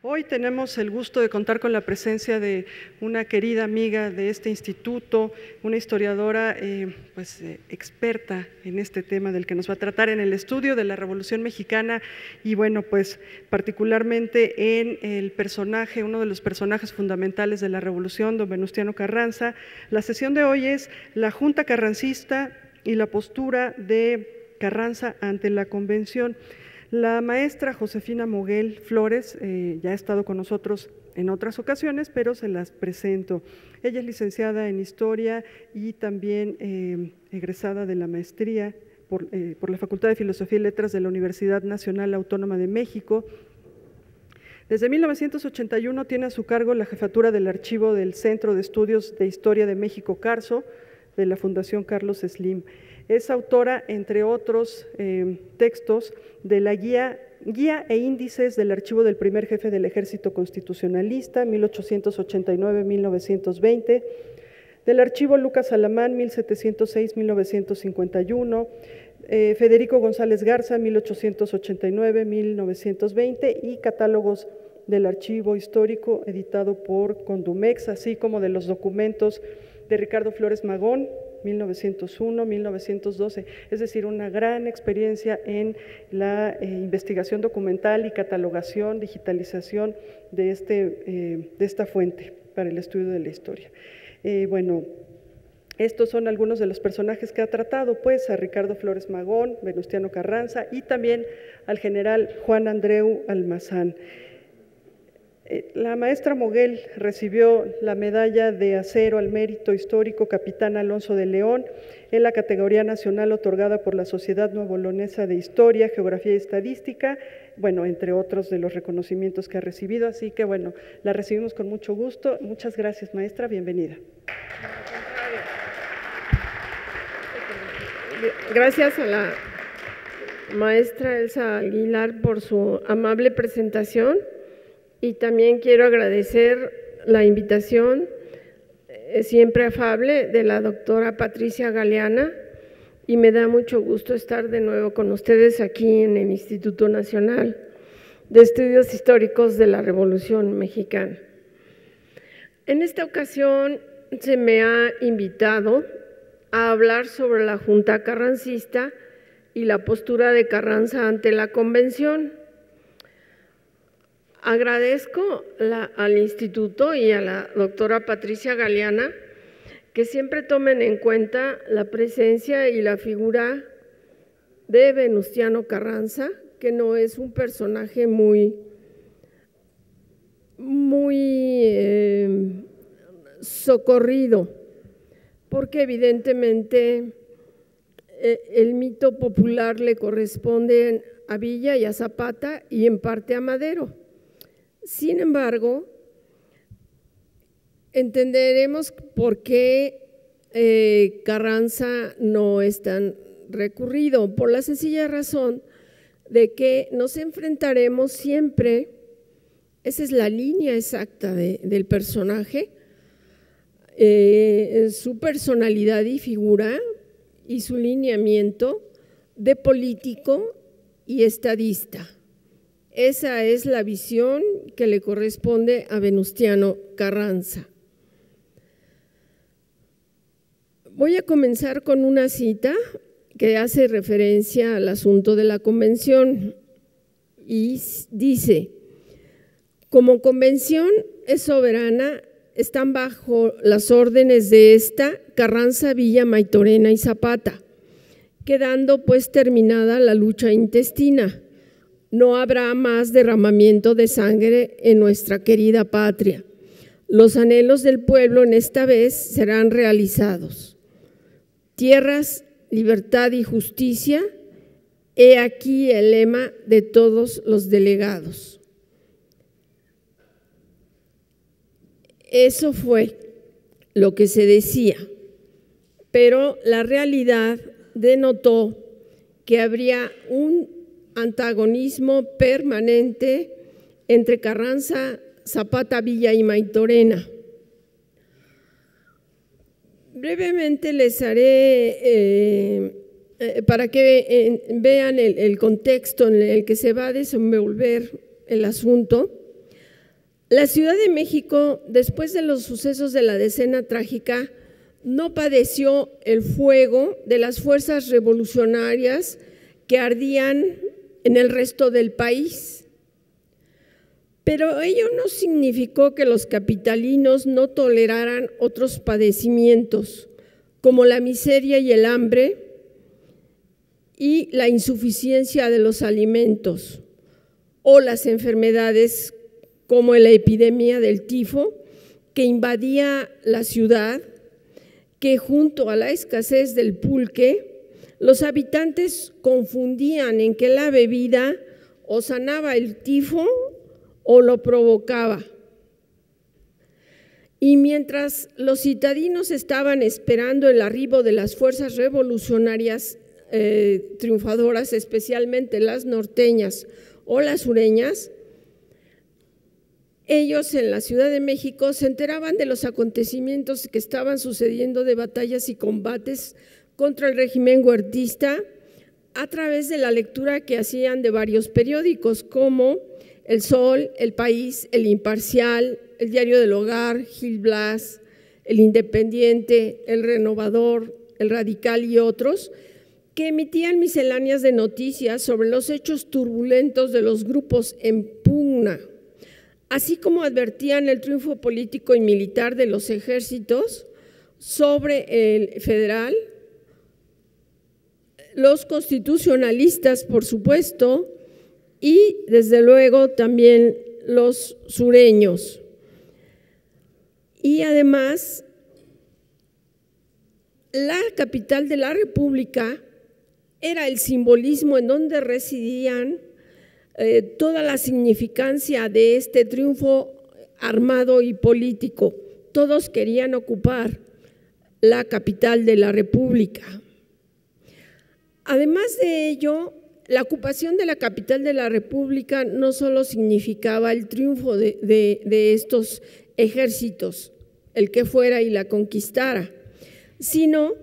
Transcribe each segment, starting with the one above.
Hoy tenemos el gusto de contar con la presencia de una querida amiga de este instituto, una historiadora experta en este tema del que nos va a tratar en el estudio de la Revolución Mexicana y bueno, pues particularmente en el personaje, uno de los personajes fundamentales de la Revolución, don Venustiano Carranza. La sesión de hoy es la Junta Carrancista y la postura de Carranza ante la Convención. La maestra Josefina Moguel Flores ya ha estado con nosotros en otras ocasiones, pero se las presento. Ella es licenciada en Historia y también egresada de la maestría por la Facultad de Filosofía y Letras de la Universidad Nacional Autónoma de México. Desde 1981 tiene a su cargo la jefatura del archivo del Centro de Estudios de Historia de México, CARSO, de la Fundación Carlos Slim. Es autora, entre otros textos, de la guía e índices del archivo del primer jefe del Ejército Constitucionalista, 1889-1920, del archivo Lucas Alamán, 1706-1951, Federico González Garza, 1889-1920, y catálogos del archivo histórico editado por Condumex, así como de los documentos de Ricardo Flores Magón, 1901-1912, es decir, una gran experiencia en la investigación documental y catalogación, digitalización de esta fuente para el estudio de la historia. Bueno, estos son algunos de los personajes que ha tratado, pues, a Ricardo Flores Magón, Venustiano Carranza y también al general Juan Andreu Almazán. La maestra Moguel recibió la medalla de acero al mérito histórico Capitán Alonso de León en la categoría nacional otorgada por la Sociedad Nuevo-Leonesa de Historia, Geografía y Estadística, bueno, entre otros de los reconocimientos que ha recibido, así que bueno, la recibimos con mucho gusto. Muchas gracias, maestra, bienvenida. Gracias a la maestra Elsa Aguilar por su amable presentación. Y también quiero agradecer la invitación siempre afable de la doctora Patricia Galeana y me da mucho gusto estar de nuevo con ustedes aquí en el Instituto Nacional de Estudios Históricos de la Revolución Mexicana. En esta ocasión se me ha invitado a hablar sobre la Junta Carrancista y la postura de Carranza ante la Convención. Agradezco al Instituto y a la doctora Patricia Galeana que siempre tomen en cuenta la presencia y la figura de Venustiano Carranza, que no es un personaje muy socorrido, porque evidentemente el mito popular le corresponde a Villa y a Zapata y en parte a Madero. Sin embargo, entenderemos por qué Carranza no es tan recurrido, por la sencilla razón de que nos enfrentaremos siempre, esa es la línea exacta del personaje, su personalidad y figura y su lineamiento de político y estadista. Esa es la visión que le corresponde a Venustiano Carranza. Voy a comenzar con una cita que hace referencia al asunto de la convención y dice: como convención es soberana, están bajo las órdenes de esta Carranza, Villa, Maytorena y Zapata, quedando pues terminada la lucha intestina. No habrá más derramamiento de sangre en nuestra querida patria. Los anhelos del pueblo en esta vez serán realizados. Tierras, libertad y justicia, he aquí el lema de todos los delegados. Eso fue lo que se decía, pero la realidad denotó que habría un antagonismo permanente entre Carranza, Zapata, Villa y Maytorena. Brevemente les haré, para que vean el contexto en el que se va a desenvolver el asunto, La Ciudad de México, después de los sucesos de la Decena Trágica, no padeció el fuego de las fuerzas revolucionarias que ardían en el resto del país. Pero ello no significó que los capitalinos no toleraran otros padecimientos, como la miseria y el hambre y la insuficiencia de los alimentos, o las enfermedades como la epidemia del tifo que invadía la ciudad, que junto a la escasez del pulque, los habitantes confundían en que la bebida o sanaba el tifo o lo provocaba. Y mientras los citadinos estaban esperando el arribo de las fuerzas revolucionarias triunfadoras, especialmente las norteñas o las sureñas, ellos en la Ciudad de México se enteraban de los acontecimientos que estaban sucediendo, de batallas y combates contra el régimen huertista, a través de la lectura que hacían de varios periódicos como El Sol, El País, El Imparcial, El Diario del Hogar, Gil Blas, El Independiente, El Renovador, El Radical y otros, que emitían misceláneas de noticias sobre los hechos turbulentos de los grupos en pugna, así como advertían el triunfo político y militar de los ejércitos sobre el federal, los constitucionalistas, por supuesto, y desde luego también los sureños. Y además, la capital de la República era el simbolismo en donde residían toda la significancia de este triunfo armado y político. Todos querían ocupar la capital de la República. Además de ello, la ocupación de la capital de la República no solo significaba el triunfo de estos ejércitos, el que fuera y la conquistara, sino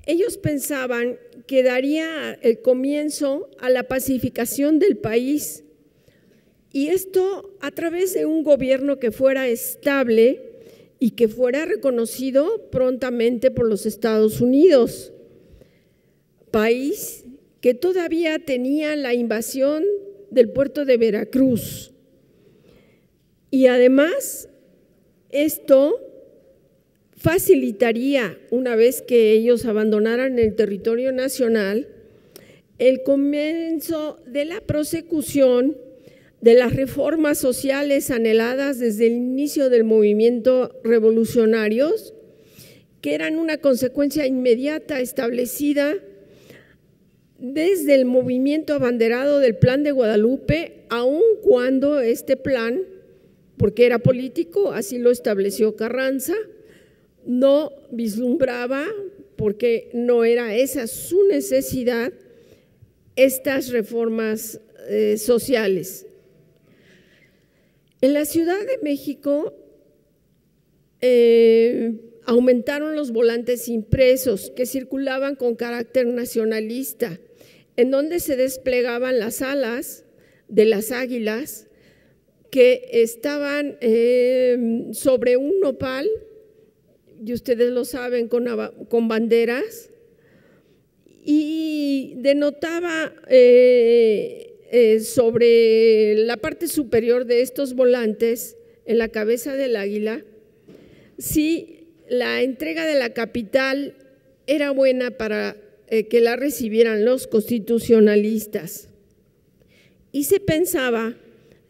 ellos pensaban que daría el comienzo a la pacificación del país, y esto a través de un gobierno que fuera estable y que fuera reconocido prontamente por los Estados Unidos, país que todavía tenía la invasión del puerto de Veracruz. Y además, esto facilitaría, una vez que ellos abandonaran el territorio nacional, el comienzo de la prosecución de las reformas sociales anheladas desde el inicio del movimiento revolucionario, que eran una consecuencia inmediata establecida desde el movimiento abanderado del Plan de Guadalupe, aun cuando este plan, porque era político, así lo estableció Carranza, no vislumbraba, porque no era esa su necesidad, estas reformas sociales. En la Ciudad de México aumentaron los volantes impresos que circulaban con carácter nacionalista, en donde se desplegaban las alas de las águilas que estaban sobre un nopal, y ustedes lo saben, con banderas, y denotaba sobre la parte superior de estos volantes, en la cabeza del águila, si la entrega de la capital era buena para que la recibieran los constitucionalistas. Y se pensaba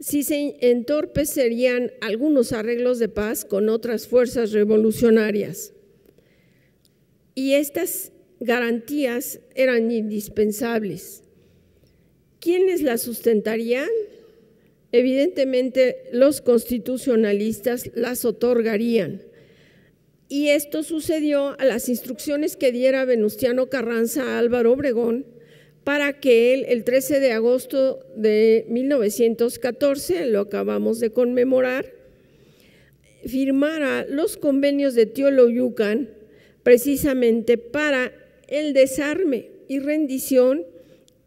si se entorpecerían algunos arreglos de paz con otras fuerzas revolucionarias. Y estas garantías eran indispensables. ¿Quiénes las sustentarían? Evidentemente, los constitucionalistas las otorgarían. Y esto sucedió a las instrucciones que diera Venustiano Carranza a Álvaro Obregón para que él, el 13 de agosto de 1914, lo acabamos de conmemorar, firmara los convenios de Teoloyucan precisamente para el desarme y rendición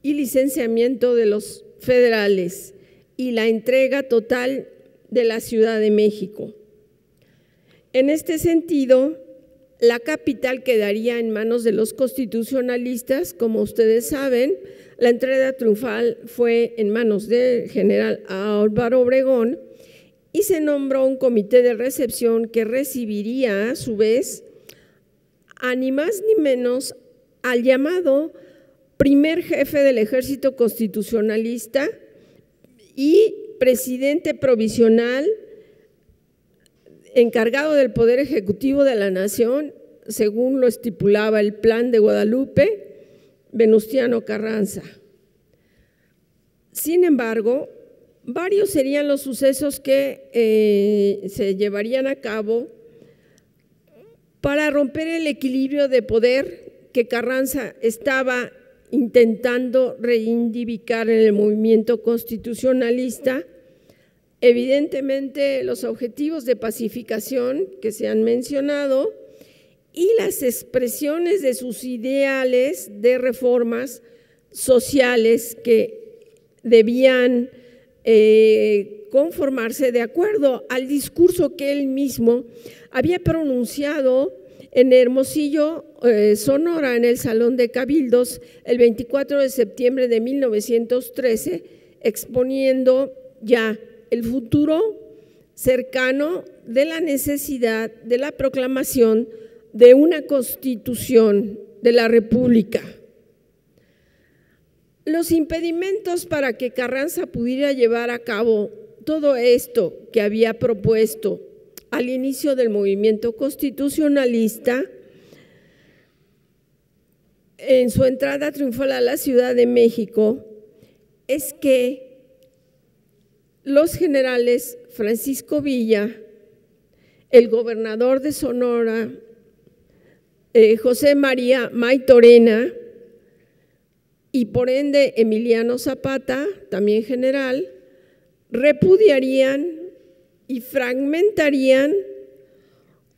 y licenciamiento de los federales y la entrega total de la Ciudad de México. En este sentido, la capital quedaría en manos de los constitucionalistas. Como ustedes saben, la entrega triunfal fue en manos del general Álvaro Obregón y se nombró un comité de recepción que recibiría a su vez a ni más ni menos al llamado primer jefe del Ejército Constitucionalista y presidente provisional encargado del Poder Ejecutivo de la Nación, según lo estipulaba el Plan de Guadalupe, Venustiano Carranza. Sin embargo, varios serían los sucesos que se llevarían a cabo para romper el equilibrio de poder que Carranza estaba intentando reivindicar en el movimiento constitucionalista. Evidentemente, los objetivos de pacificación que se han mencionado y las expresiones de sus ideales de reformas sociales que debían conformarse de acuerdo al discurso que él mismo había pronunciado en Hermosillo, Sonora, en el Salón de Cabildos, el 24 de septiembre de 1913, exponiendo ya el futuro cercano de la necesidad de la proclamación de una Constitución de la República. Los impedimentos para que Carranza pudiera llevar a cabo todo esto que había propuesto al inicio del movimiento constitucionalista, en su entrada triunfal a la Ciudad de México, es que los generales Francisco Villa, el gobernador de Sonora, José María Maytorena, y por ende Emiliano Zapata, también general, repudiarían y fragmentarían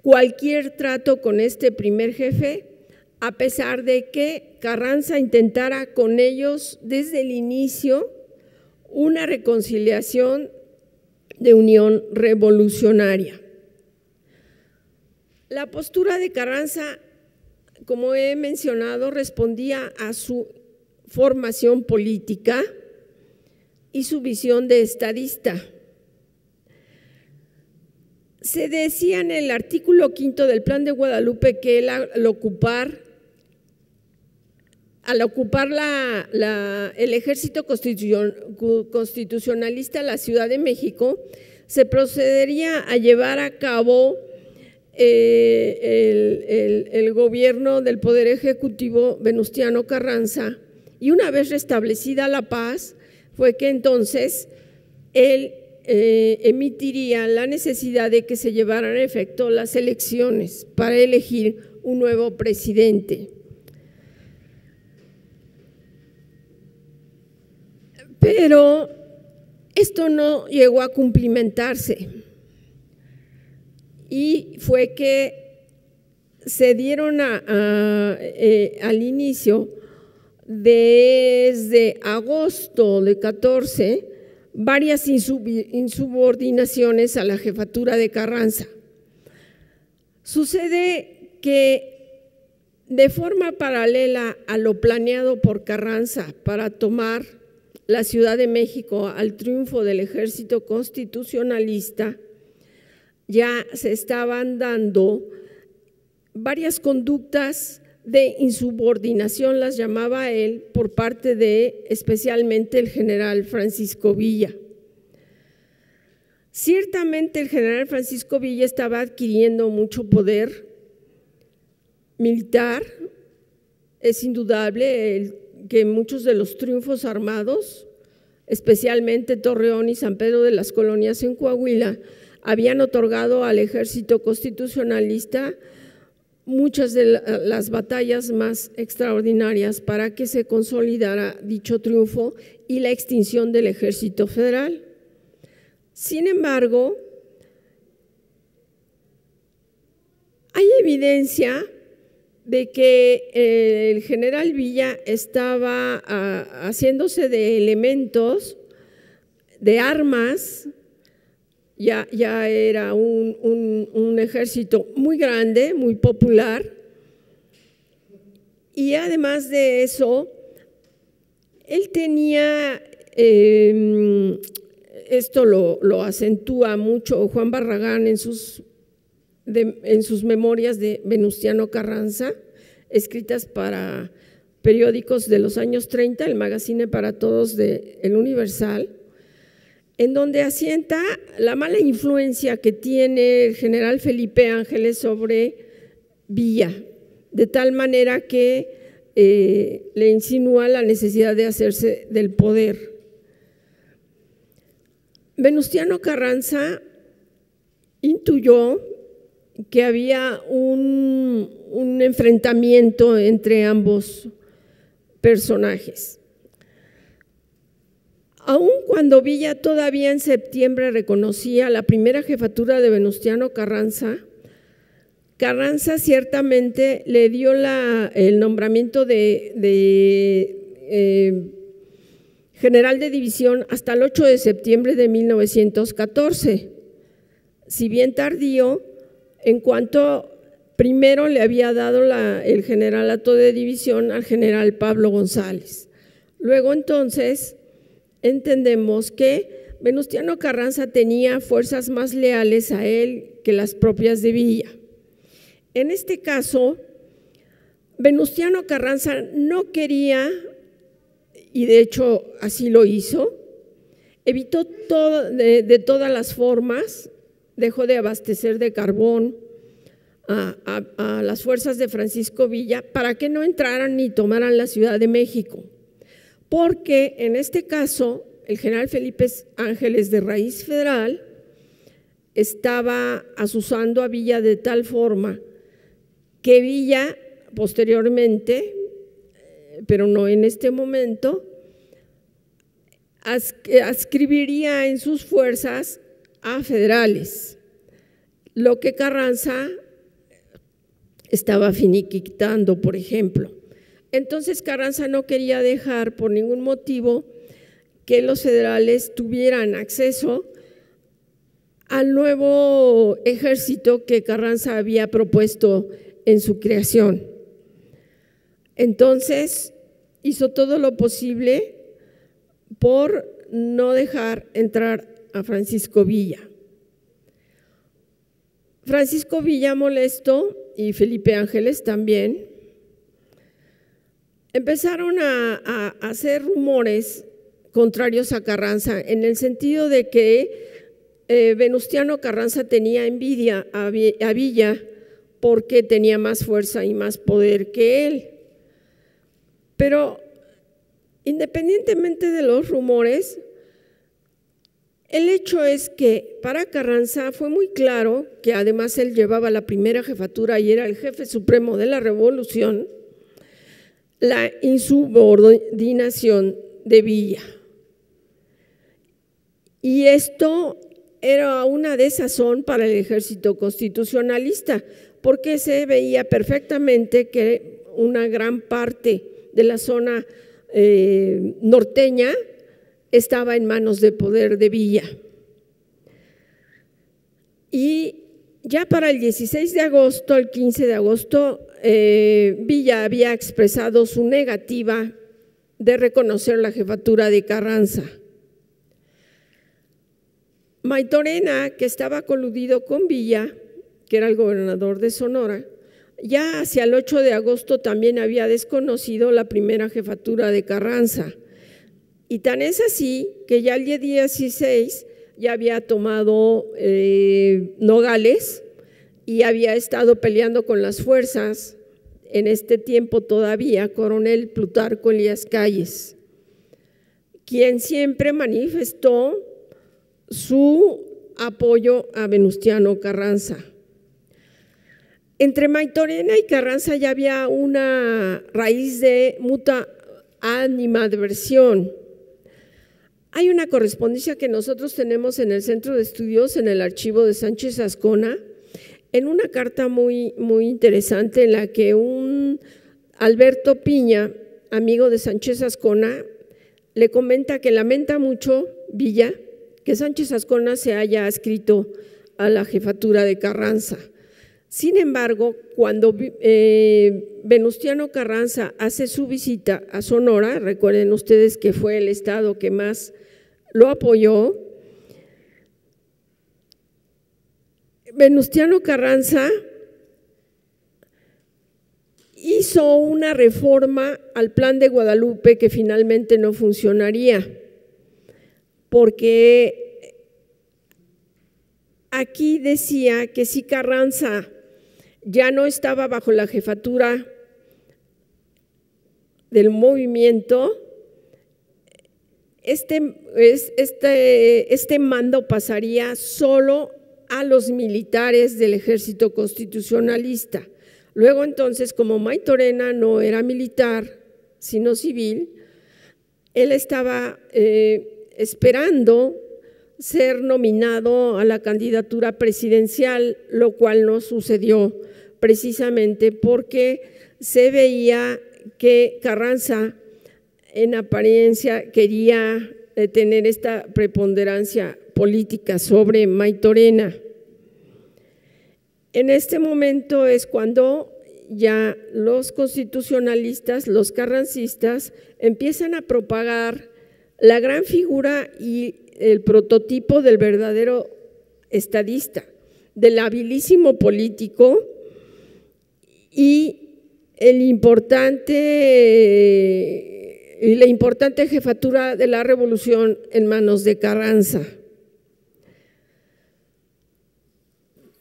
cualquier trato con este primer jefe, a pesar de que Carranza intentara con ellos desde el inicio una reconciliación de unión revolucionaria. La postura de Carranza, como he mencionado, respondía a su formación política y su visión de estadista. Se decía en el artículo 5 del Plan de Guadalupe que él, al ocupar el ejército constitucionalista la Ciudad de México, se procedería a llevar a cabo el gobierno del Poder Ejecutivo Venustiano Carranza, y una vez restablecida la paz fue que entonces él emitiría la necesidad de que se llevaran a efecto las elecciones para elegir un nuevo presidente. Pero esto no llegó a cumplimentarse y fue que se dieron al inicio, desde agosto de 14, varias insubordinaciones a la jefatura de Carranza. Sucede que de forma paralela a lo planeado por Carranza para tomar la Ciudad de México al triunfo del ejército constitucionalista, ya se estaban dando varias conductas de insubordinación, las llamaba él, por parte de especialmente el general Francisco Villa. Ciertamente el general Francisco Villa estaba adquiriendo mucho poder militar. Es indudable que muchos de los triunfos armados, especialmente Torreón y San Pedro de las Colonias en Coahuila, habían otorgado al ejército constitucionalista muchas de las batallas más extraordinarias para que se consolidara dicho triunfo y la extinción del ejército federal. Sin embargo, hay evidencia de que el general Villa estaba haciéndose de elementos, de armas ya era un ejército muy grande, muy popular, y además de eso, él tenía, esto lo acentúa mucho Juan Barragán en sus memorias de Venustiano Carranza, escritas para periódicos de los años 30, el Magazine para Todos de El Universal, en donde asienta la mala influencia que tiene el general Felipe Ángeles sobre Villa, de tal manera que le insinúa la necesidad de hacerse del poder. Venustiano Carranza intuyó que había un enfrentamiento entre ambos personajes. Aun cuando Villa todavía en septiembre reconocía la primera jefatura de Venustiano Carranza, Carranza ciertamente le dio el nombramiento de general de división hasta el 8 de septiembre de 1914, si bien tardío, en cuanto primero le había dado el generalato de división al general Pablo González. Luego entonces entendemos que Venustiano Carranza tenía fuerzas más leales a él que las propias de Villa. En este caso, Venustiano Carranza no quería, y de hecho así lo hizo, evitó de todas las formas, dejó de abastecer de carbón a las fuerzas de Francisco Villa para que no entraran ni tomaran la Ciudad de México, porque en este caso el general Felipe Ángeles de raíz federal estaba azuzando a Villa de tal forma que Villa posteriormente, pero no en este momento, adscribiría en sus fuerzas a federales, lo que Carranza estaba finiquitando, por ejemplo. Entonces Carranza no quería dejar por ningún motivo que los federales tuvieran acceso al nuevo ejército que Carranza había propuesto en su creación. Entonces hizo todo lo posible por no dejar entrar a Francisco Villa. Francisco Villa, molesto, y Felipe Ángeles también, empezaron a hacer rumores contrarios a Carranza, en el sentido de que Venustiano Carranza tenía envidia a Villa porque tenía más fuerza y más poder que él. Pero independientemente de los rumores, el hecho es que para Carranza fue muy claro que además él llevaba la primera jefatura y era el jefe supremo de la revolución, la insubordinación de Villa. Y esto era una desazón para el ejército constitucionalista, porque se veía perfectamente que una gran parte de la zona norteña estaba en manos de poder de Villa. Y ya para el 16 de agosto, el 15 de agosto, Villa había expresado su negativa de reconocer la jefatura de Carranza. Maytorena, que estaba coludido con Villa, que era el gobernador de Sonora, ya hacia el 8 de agosto también había desconocido la primera jefatura de Carranza. Y tan es así que ya el día 16 ya había tomado Nogales y había estado peleando con las fuerzas, en este tiempo todavía, coronel Plutarco Elías Calles, quien siempre manifestó su apoyo a Venustiano Carranza. Entre Maytorena y Carranza ya había una raíz de mutua animadversión. Hay una correspondencia que nosotros tenemos en el Centro de Estudios, en el archivo de Sánchez Azcona, en una carta muy interesante en la que un Alberto Piña, amigo de Sánchez Azcona, le comenta que lamenta mucho Villa que Sánchez Azcona se haya adscrito a la jefatura de Carranza. Sin embargo, cuando Venustiano Carranza hace su visita a Sonora, recuerden ustedes que fue el estado que más lo apoyó, Venustiano Carranza hizo una reforma al Plan de Guadalupe que finalmente no funcionaría, porque aquí decía que si Carranza ya no estaba bajo la jefatura del movimiento, este mando pasaría solo a los militares del ejército constitucionalista. Luego entonces, como Maytorena no era militar, sino civil, él estaba esperando ser nominado a la candidatura presidencial, lo cual no sucedió precisamente porque se veía que Carranza en apariencia quería tener esta preponderancia política sobre Maytorena. En este momento es cuando ya los constitucionalistas, los carrancistas, empiezan a propagar la gran figura y el prototipo del verdadero estadista, del habilísimo político y la importante jefatura de la revolución en manos de Carranza.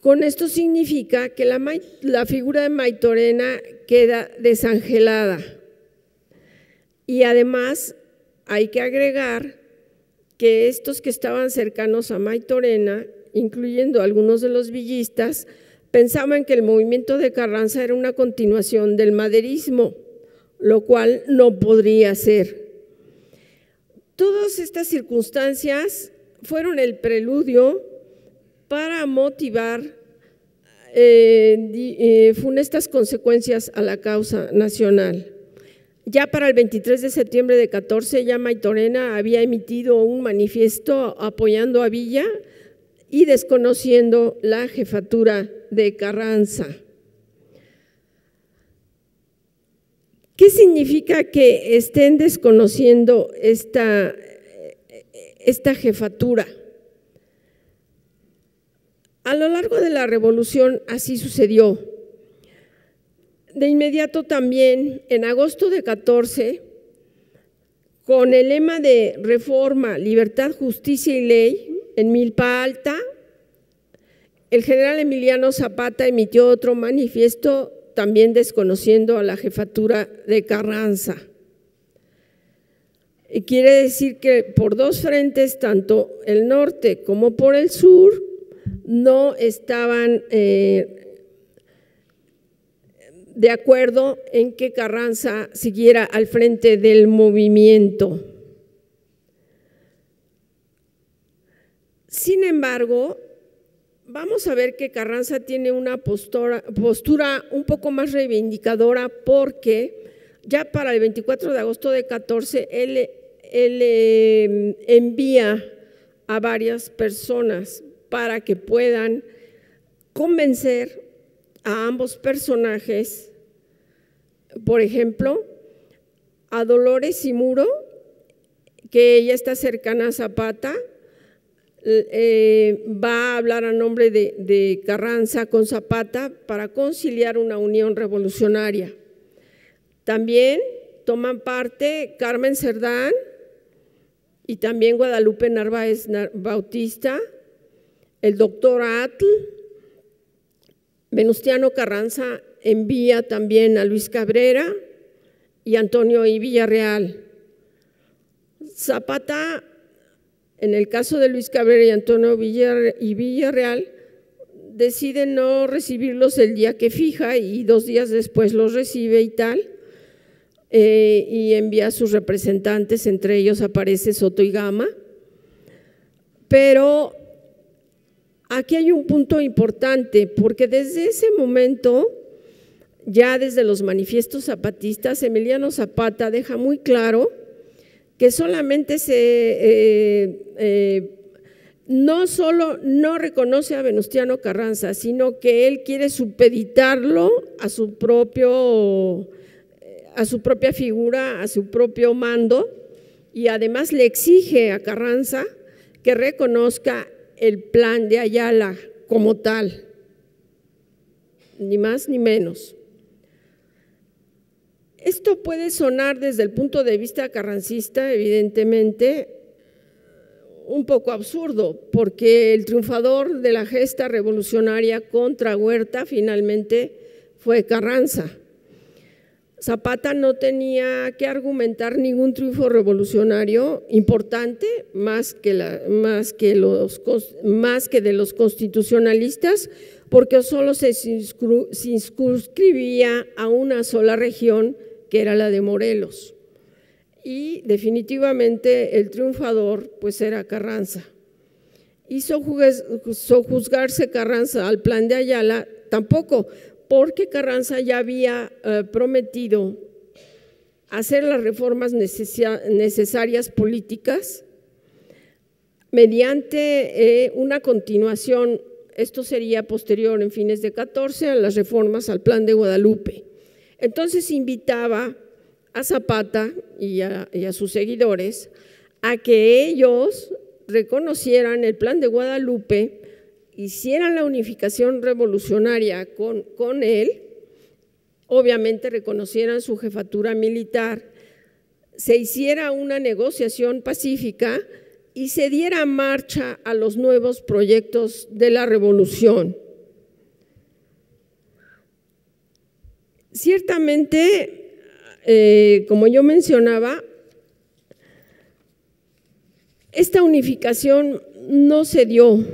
Con esto significa que la figura de Maytorena queda desangelada y además hay que agregar que estos que estaban cercanos a Maytorena, incluyendo algunos de los villistas, pensaban que el movimiento de Carranza era una continuación del maderismo, lo cual no podría ser. Todas estas circunstancias fueron el preludio para motivar funestas consecuencias a la causa nacional. Ya para el 23 de septiembre de 14, ya Maytorena había emitido un manifiesto apoyando a Villa y desconociendo la jefatura de Carranza. ¿Qué significa que estén desconociendo esta jefatura? A lo largo de la revolución así sucedió. De inmediato también, en agosto de 14, con el lema de reforma, libertad, justicia y ley, en Milpa Alta, el general Emiliano Zapata emitió otro manifiesto también desconociendo a la jefatura de Carranza. Y quiere decir que por dos frentes, tanto el norte como por el sur, no estaban de acuerdo en que Carranza siguiera al frente del movimiento. Sin embargo, vamos a ver que Carranza tiene una postura un poco más reivindicadora porque ya para el 24 de agosto de 14 él envía a varias personas para que puedan convencer a ambos personajes, por ejemplo, a Dolores Simuro, que ella está cercana a Zapata, va a hablar a nombre de Carranza con Zapata para conciliar una unión revolucionaria. También toman parte Carmen Cerdán y también Guadalupe Narváez Bautista, el doctor Atl. Venustiano Carranza envía también a Luis Cabrera y Antonio I. Villarreal. Zapata, en el caso de Luis Cabrera y Antonio Villarreal, decide no recibirlos el día que fija y 2 días después los recibe y tal, y envía a sus representantes, entre ellos aparece Soto y Gama. Pero aquí hay un punto importante, porque desde ese momento, ya desde los manifiestos zapatistas, Emiliano Zapata deja muy claro que solamente se no solo no reconoce a Venustiano Carranza, sino que él quiere supeditarlo a su propia figura, a su propio mando, y además le exige a Carranza que reconozca el Plan de Ayala como tal, ni más ni menos. Esto puede sonar desde el punto de vista carrancista, evidentemente, un poco absurdo, porque el triunfador de la gesta revolucionaria contra Huerta finalmente fue Carranza. Zapata no tenía que argumentar ningún triunfo revolucionario importante más que de los constitucionalistas, porque solo se circunscribía a una sola región, que era la de Morelos. Y definitivamente el triunfador pues era Carranza. ¿Hizo juzgarse Carranza al Plan de Ayala? Tampoco, porque Carranza ya había prometido hacer las reformas necesarias políticas mediante una continuación, esto sería posterior en fines de 14 a las reformas al Plan de Guadalupe. Entonces invitaba a Zapata y a sus seguidores a que ellos reconocieran el Plan de Guadalupe, hicieran la unificación revolucionaria con él, obviamente reconocieran su jefatura militar, se hiciera una negociación pacífica y se diera marcha a los nuevos proyectos de la revolución. Ciertamente, como yo mencionaba, esta unificación no se dio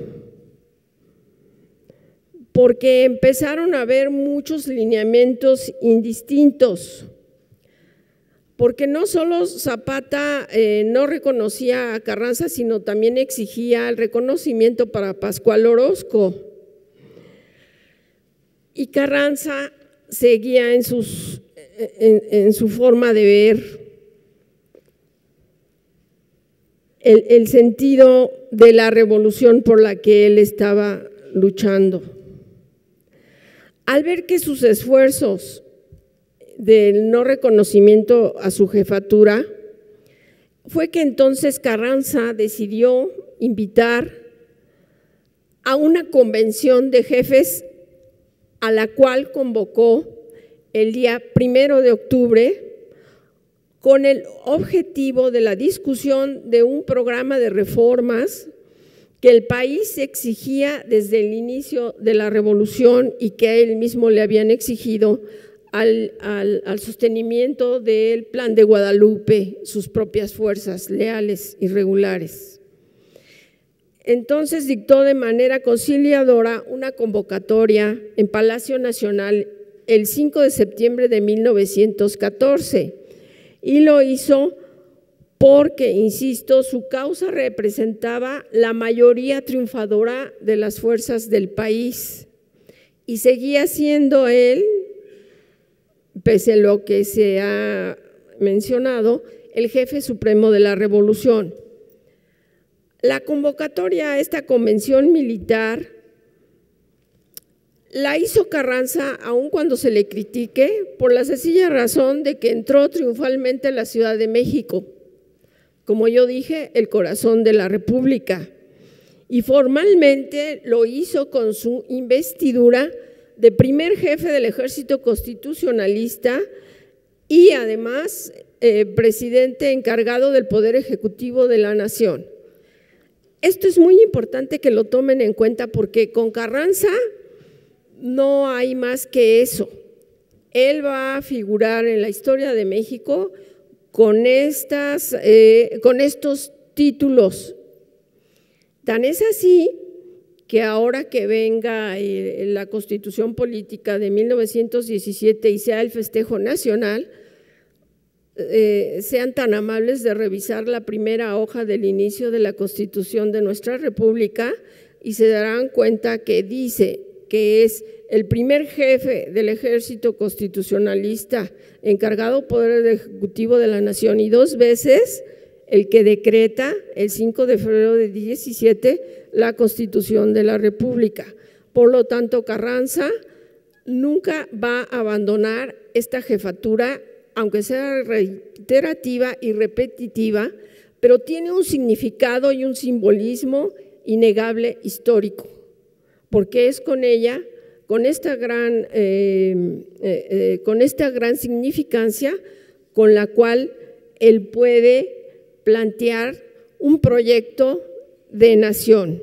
porque empezaron a haber muchos lineamientos indistintos, porque no solo Zapata no reconocía a Carranza, sino también exigía el reconocimiento para Pascual Orozco, y Carranza seguía en su forma de ver el sentido de la revolución por la que él estaba luchando. Al ver que sus esfuerzos del no reconocimiento a su jefatura, fue que entonces Carranza decidió invitar a una convención de jefes a la cual convocó el día 1 de octubre con el objetivo de la discusión de un programa de reformas que el país exigía desde el inicio de la revolución y que a él mismo le habían exigido al sostenimiento del Plan de Guadalupe, sus propias fuerzas leales y regulares. Entonces dictó de manera conciliadora una convocatoria en Palacio Nacional el 5 de septiembre de 1914 y lo hizo porque, insisto, su causa representaba la mayoría triunfadora de las fuerzas del país y seguía siendo él, pese a lo que se ha mencionado, el jefe supremo de la revolución. La convocatoria a esta convención militar la hizo Carranza, aun cuando se le critique, por la sencilla razón de que entró triunfalmente a la Ciudad de México, como yo dije, el corazón de la República, y formalmente lo hizo con su investidura de primer jefe del Ejército Constitucionalista y además presidente encargado del Poder Ejecutivo de la Nación. Esto es muy importante que lo tomen en cuenta porque con Carranza no hay más que eso. Él va a figurar en la historia de México con estos títulos. Tan es así que ahora que venga la Constitución Política de 1917 y sea el festejo nacional, sean tan amables de revisar la primera hoja del inicio de la Constitución de nuestra República y se darán cuenta que dice que es el primer jefe del Ejército Constitucionalista encargado Poder Ejecutivo de la Nación y 2 veces el que decreta el 5 de febrero de 17 la Constitución de la República. Por lo tanto, Carranza nunca va a abandonar esta jefatura, aunque sea reiterativa y repetitiva, pero tiene un significado y un simbolismo innegable histórico, porque es con ella, con esta gran significancia con la cual él puede plantear un proyecto de nación.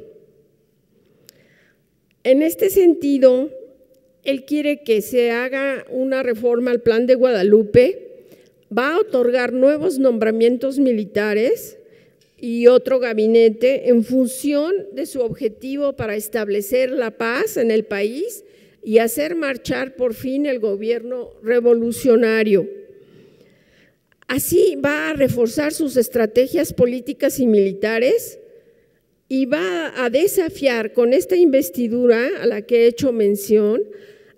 En este sentido, él quiere que se haga una reforma al Plan de Guadalupe, va a otorgar nuevos nombramientos militares y otro gabinete en función de su objetivo para establecer la paz en el país y hacer marchar por fin el gobierno revolucionario. Así va a reforzar sus estrategias políticas y militares y va a desafiar con esta investidura a la que he hecho mención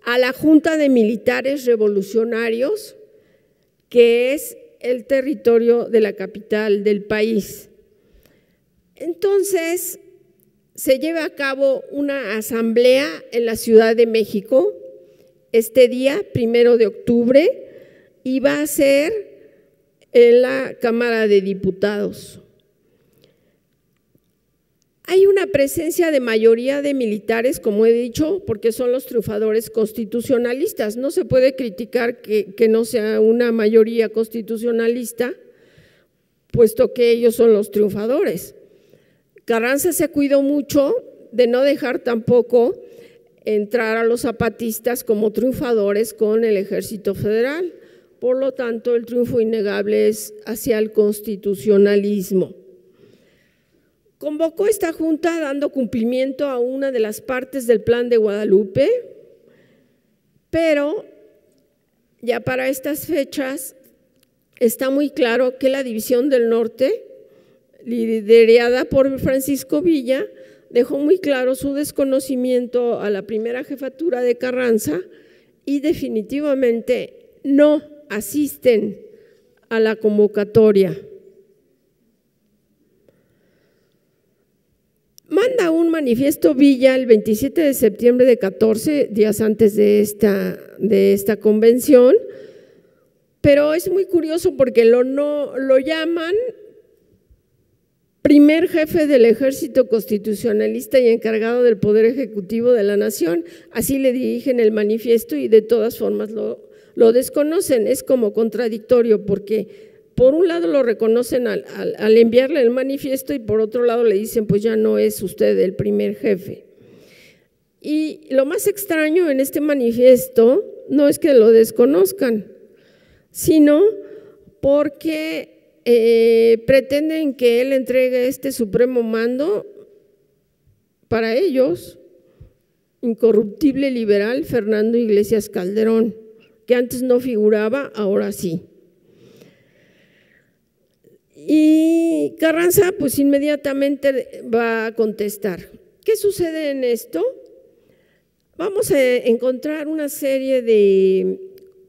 a la Junta de Militares Revolucionarios, que es el territorio de la capital del país. Entonces, se lleva a cabo una asamblea en la Ciudad de México este día, 1 de octubre, y va a ser en la Cámara de Diputados. Hay una presencia de mayoría de militares, como he dicho, porque son los triunfadores constitucionalistas. No se puede criticar que no sea una mayoría constitucionalista, puesto que ellos son los triunfadores. Carranza se cuidó mucho de no dejar tampoco entrar a los zapatistas como triunfadores con el Ejército Federal. Por lo tanto, el triunfo innegable es hacia el constitucionalismo. Convocó esta junta dando cumplimiento a una de las partes del Plan de Guadalupe, pero ya para estas fechas está muy claro que la División del Norte, liderada por Francisco Villa, dejó muy claro su desconocimiento a la primera jefatura de Carranza y definitivamente no asisten a la convocatoria. Manda un manifiesto Villa el 27 de septiembre de 14 días antes de esta convención, pero es muy curioso porque lo llaman primer jefe del Ejército Constitucionalista y encargado del Poder Ejecutivo de la Nación. Así le dirigen el manifiesto y de todas formas lo desconocen. Es como contradictorio porque por un lado lo reconocen al enviarle el manifiesto y por otro lado le dicen pues ya no es usted el primer jefe. Y lo más extraño en este manifiesto no es que lo desconozcan, sino porque pretenden que él entregue este supremo mando para ellos, incorruptible liberal Fernando Iglesias Calderón, que antes no figuraba, ahora sí. Y Carranza pues inmediatamente va a contestar. ¿Qué sucede en esto? Vamos a encontrar una serie de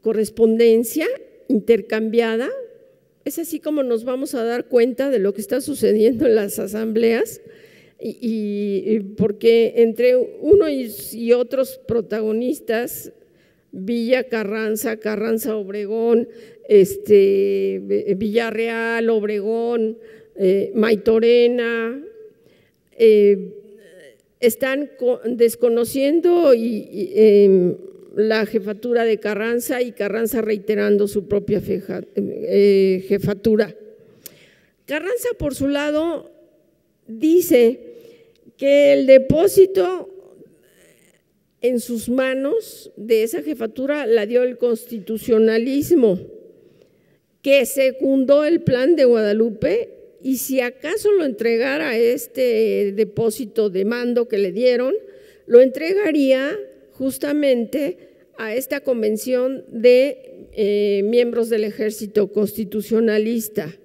correspondencia intercambiada. Es así como nos vamos a dar cuenta de lo que está sucediendo en las asambleas y porque entre uno y otros protagonistas, Villa, Carranza, Obregón, Villarreal, Obregón, Maytorena, están desconociendo la jefatura de Carranza y Carranza reiterando su propia jefatura. Carranza, por su lado, dice que el depósito en sus manos de esa jefatura la dio el constitucionalismo, que secundó el Plan de Guadalupe y si acaso lo entregara este depósito de mando que le dieron, lo entregaría justamente a esta convención de miembros del Ejército Constitucionalista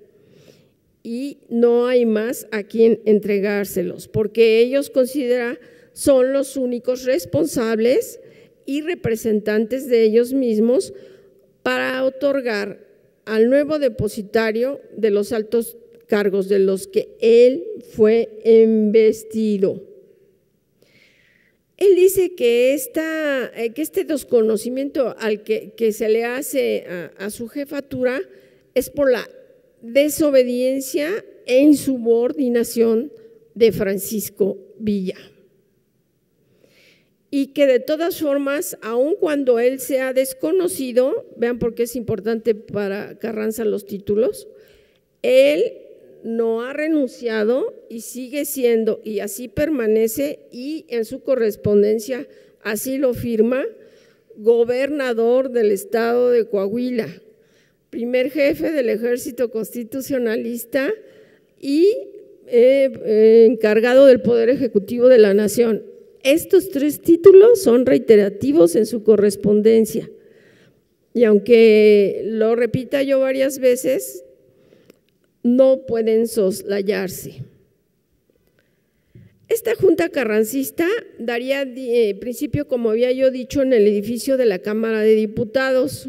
y no hay más a quien entregárselos, porque ellos consideran son los únicos responsables y representantes de ellos mismos para otorgar al nuevo depositario de los altos cargos de los que él fue investido. Él dice que este desconocimiento al que se le hace a su jefatura es por la desobediencia e insubordinación de Francisco Villa. Y que de todas formas, aun cuando él sea desconocido, vean por qué es importante para Carranza los títulos, él no ha renunciado y sigue siendo, y así permanece, y en su correspondencia así lo firma, gobernador del estado de Coahuila, primer jefe del ejército constitucionalista y encargado del Poder Ejecutivo de la Nación. Estos 3 títulos son reiterativos en su correspondencia, y aunque lo repita yo varias veces, no pueden soslayarse. Esta junta carrancista daría principio, como había yo dicho, en el edificio de la Cámara de Diputados.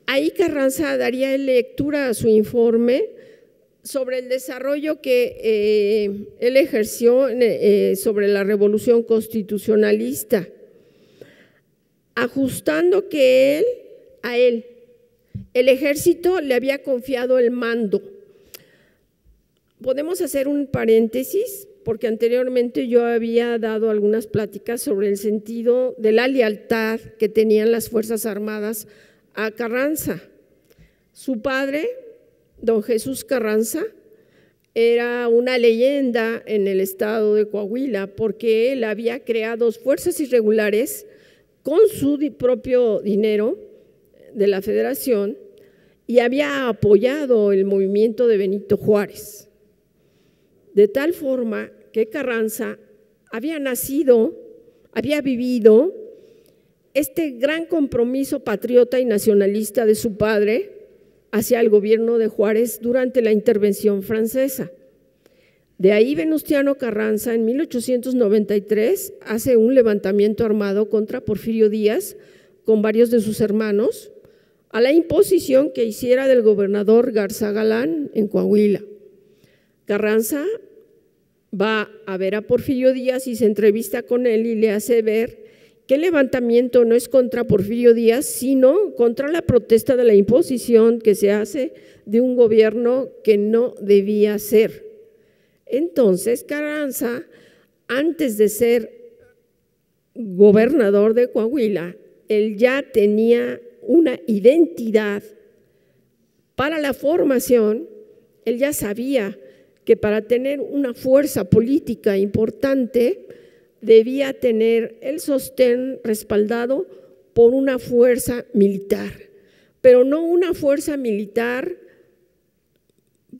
Ahí Carranza daría lectura a su informe sobre el desarrollo que él ejerció sobre la Revolución Constitucionalista, ajustando que a él el ejército le había confiado el mando. Podemos hacer un paréntesis, porque anteriormente yo había dado algunas pláticas sobre el sentido de la lealtad que tenían las Fuerzas Armadas a Carranza. Su padre, don Jesús Carranza, era una leyenda en el estado de Coahuila porque él había creado fuerzas irregulares con su propio dinero de la Federación y había apoyado el movimiento de Benito Juárez. De tal forma que Carranza había nacido, había vivido este gran compromiso patriota y nacionalista de su padre hacia el gobierno de Juárez durante la intervención francesa. De ahí Venustiano Carranza en 1893 hace un levantamiento armado contra Porfirio Díaz con varios de sus hermanos a la imposición que hiciera del gobernador Garza Galán en Coahuila. Carranza va a ver a Porfirio Díaz y se entrevista con él y le hace ver que el levantamiento no es contra Porfirio Díaz, sino contra la protesta de la imposición que se hace de un gobierno que no debía ser. Entonces Carranza, antes de ser gobernador de Coahuila, él ya tenía una identidad para la formación. Él ya sabía que para tener una fuerza política importante debía tener el sostén respaldado por una fuerza militar, pero no una fuerza militar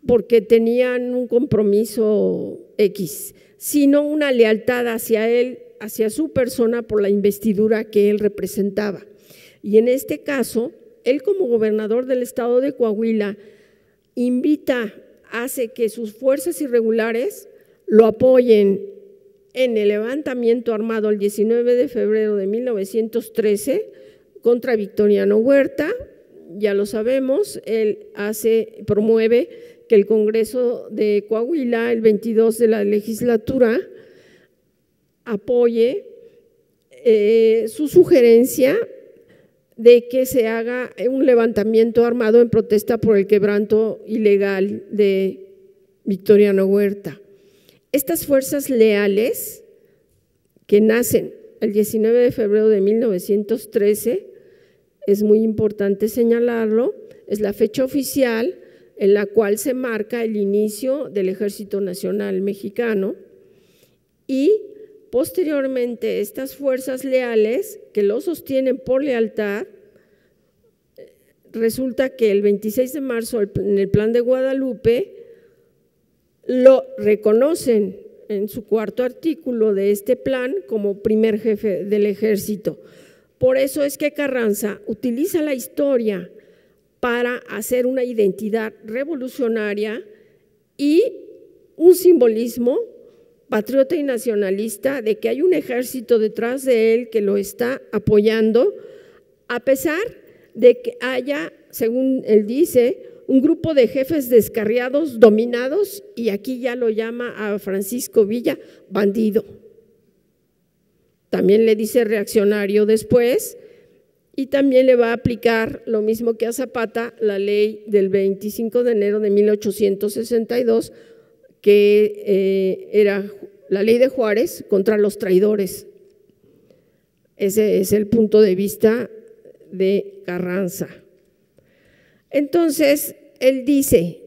porque tenían un compromiso X, sino una lealtad hacia él, hacia su persona por la investidura que él representaba. Y en este caso, él como gobernador del estado de Coahuila hace que sus fuerzas irregulares lo apoyen en el levantamiento armado el 19 de febrero de 1913 contra Victoriano Huerta. Ya lo sabemos, él promueve que el Congreso de Coahuila, el 22 de la legislatura, apoye su sugerencia de que se haga un levantamiento armado en protesta por el quebranto ilegal de Victoriano Huerta. Estas fuerzas leales que nacen el 19 de febrero de 1913, es muy importante señalarlo, es la fecha oficial en la cual se marca el inicio del Ejército Nacional Mexicano, y posteriormente estas fuerzas leales que lo sostienen por lealtad, resulta que el 26 de marzo en el Plan de Guadalupe lo reconocen en su 4º artículo de este plan como primer jefe del ejército. Por eso es que Carranza utiliza la historia para hacer una identidad revolucionaria y un simbolismo patriota y nacionalista de que hay un ejército detrás de él que lo está apoyando, a pesar de que haya, según él dice, un grupo de jefes descarriados, dominados, y aquí ya lo llama a Francisco Villa bandido. También le dice reaccionario después, y también le va a aplicar lo mismo que a Zapata, la ley del 25 de enero de 1862, que era la ley de Juárez contra los traidores. Ese es el punto de vista de Carranza. Entonces, él dice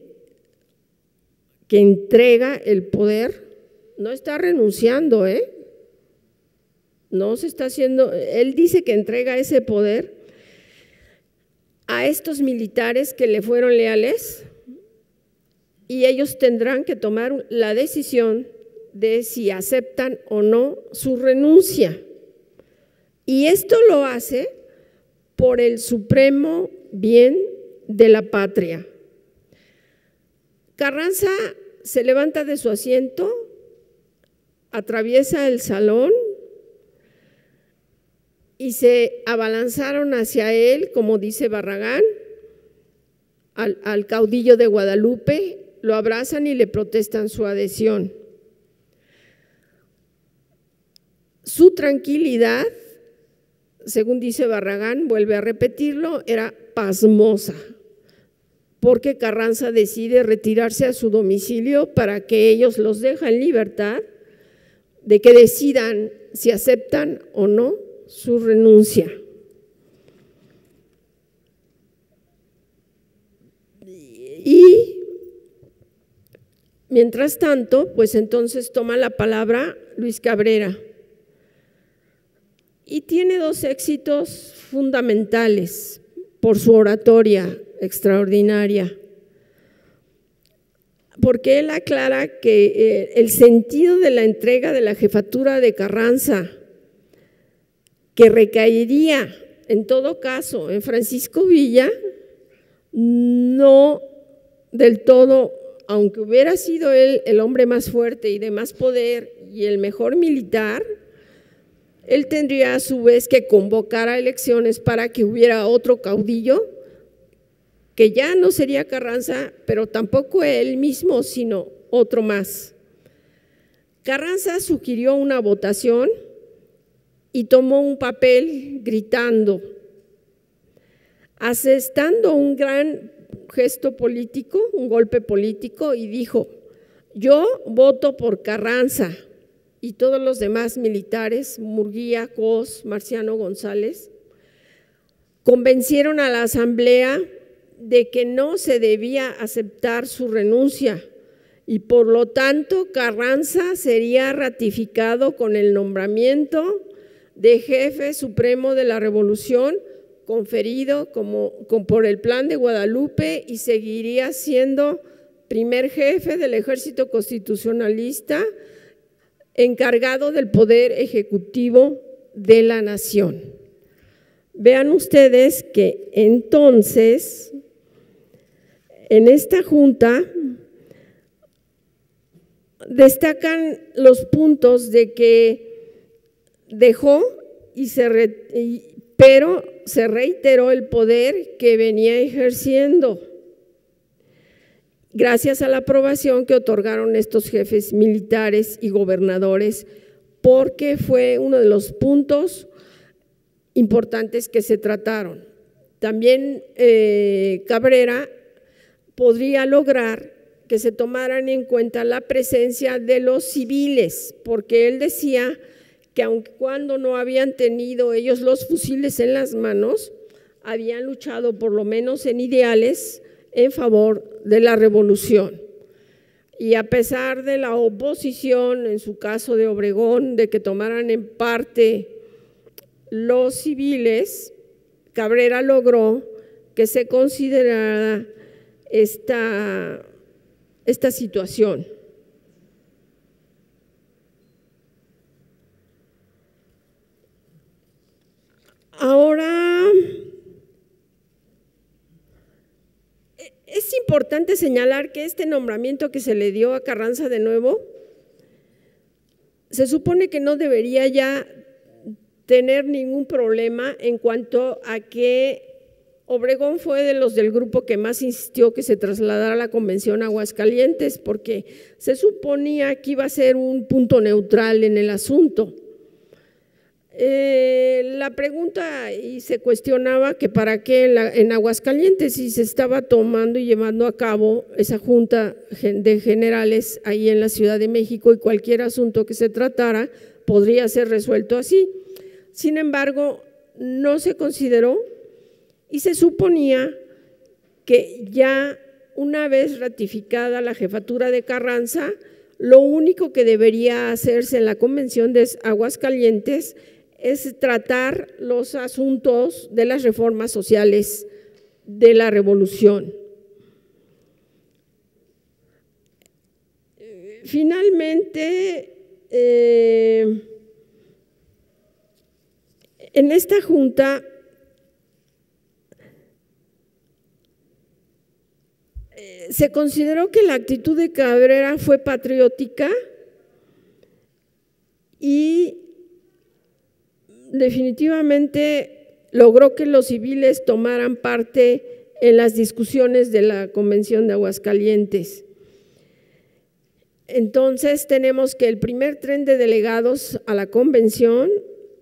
que entrega el poder, no está renunciando, no se está haciendo, él dice que entrega ese poder a estos militares que le fueron leales y ellos tendrán que tomar la decisión de si aceptan o no su renuncia. Y esto lo hace por el supremo bien de la patria. Carranza se levanta de su asiento, atraviesa el salón y se abalanzaron hacia él, como dice Barragán, al caudillo de Guadalupe, lo abrazan y le protestan su adhesión. Su tranquilidad, según dice Barragán, vuelve a repetirlo, era pasmosa, porque Carranza decide retirarse a su domicilio para que ellos los dejen en libertad de que decidan si aceptan o no su renuncia. Y mientras tanto, pues entonces toma la palabra Luis Cabrera y tiene dos éxitos fundamentales por su oratoria extraordinaria, porque él aclara que el sentido de la entrega de la jefatura de Carranza, que recaería en todo caso en Francisco Villa, no del todo, aunque hubiera sido él el hombre más fuerte y de más poder y el mejor militar, él tendría a su vez que convocar a elecciones para que hubiera otro caudillo, que ya no sería Carranza, pero tampoco él mismo, sino otro más. Carranza sugirió una votación y tomó un papel gritando, asestando un gran gesto político, un golpe político, y dijo: yo voto por Carranza. Y todos los demás militares, Murguía, Cos, Marciano González, convencieron a la asamblea de que no se debía aceptar su renuncia y por lo tanto Carranza sería ratificado con el nombramiento de jefe supremo de la revolución conferido por el Plan de Guadalupe y seguiría siendo primer jefe del ejército constitucionalista encargado del poder ejecutivo de la nación. Vean ustedes que entonces en esta junta destacan los puntos de que dejó pero se reiteró el poder que venía ejerciendo gracias a la aprobación que otorgaron estos jefes militares y gobernadores, porque fue uno de los puntos importantes que se trataron. También Cabrera podría lograr que se tomaran en cuenta la presencia de los civiles, porque él decía que aunque cuando no habían tenido ellos los fusiles en las manos, habían luchado por lo menos en ideales en favor de la revolución. Y a pesar de la oposición, en su caso de Obregón, de que tomaran en parte los civiles, Cabrera logró que se considerara esta situación. Ahora, es importante señalar que este nombramiento que se le dio a Carranza de nuevo, se supone que no debería ya tener ningún problema en cuanto a que Obregón fue de los del grupo que más insistió que se trasladara la convención a Aguascalientes porque se suponía que iba a ser un punto neutral en el asunto. La pregunta y se cuestionaba que para qué en Aguascalientes si se estaba tomando y llevando a cabo esa junta de generales ahí en la Ciudad de México y cualquier asunto que se tratara podría ser resuelto así. Sin embargo, no se consideró y se suponía que ya una vez ratificada la jefatura de Carranza, lo único que debería hacerse en la convención de Aguascalientes es tratar los asuntos de las reformas sociales de la revolución. Finalmente, en esta junta se consideró que la actitud de Cabrera fue patriótica y definitivamente logró que los civiles tomaran parte en las discusiones de la Convención de Aguascalientes. Entonces tenemos que el primer tren de delegados a la convención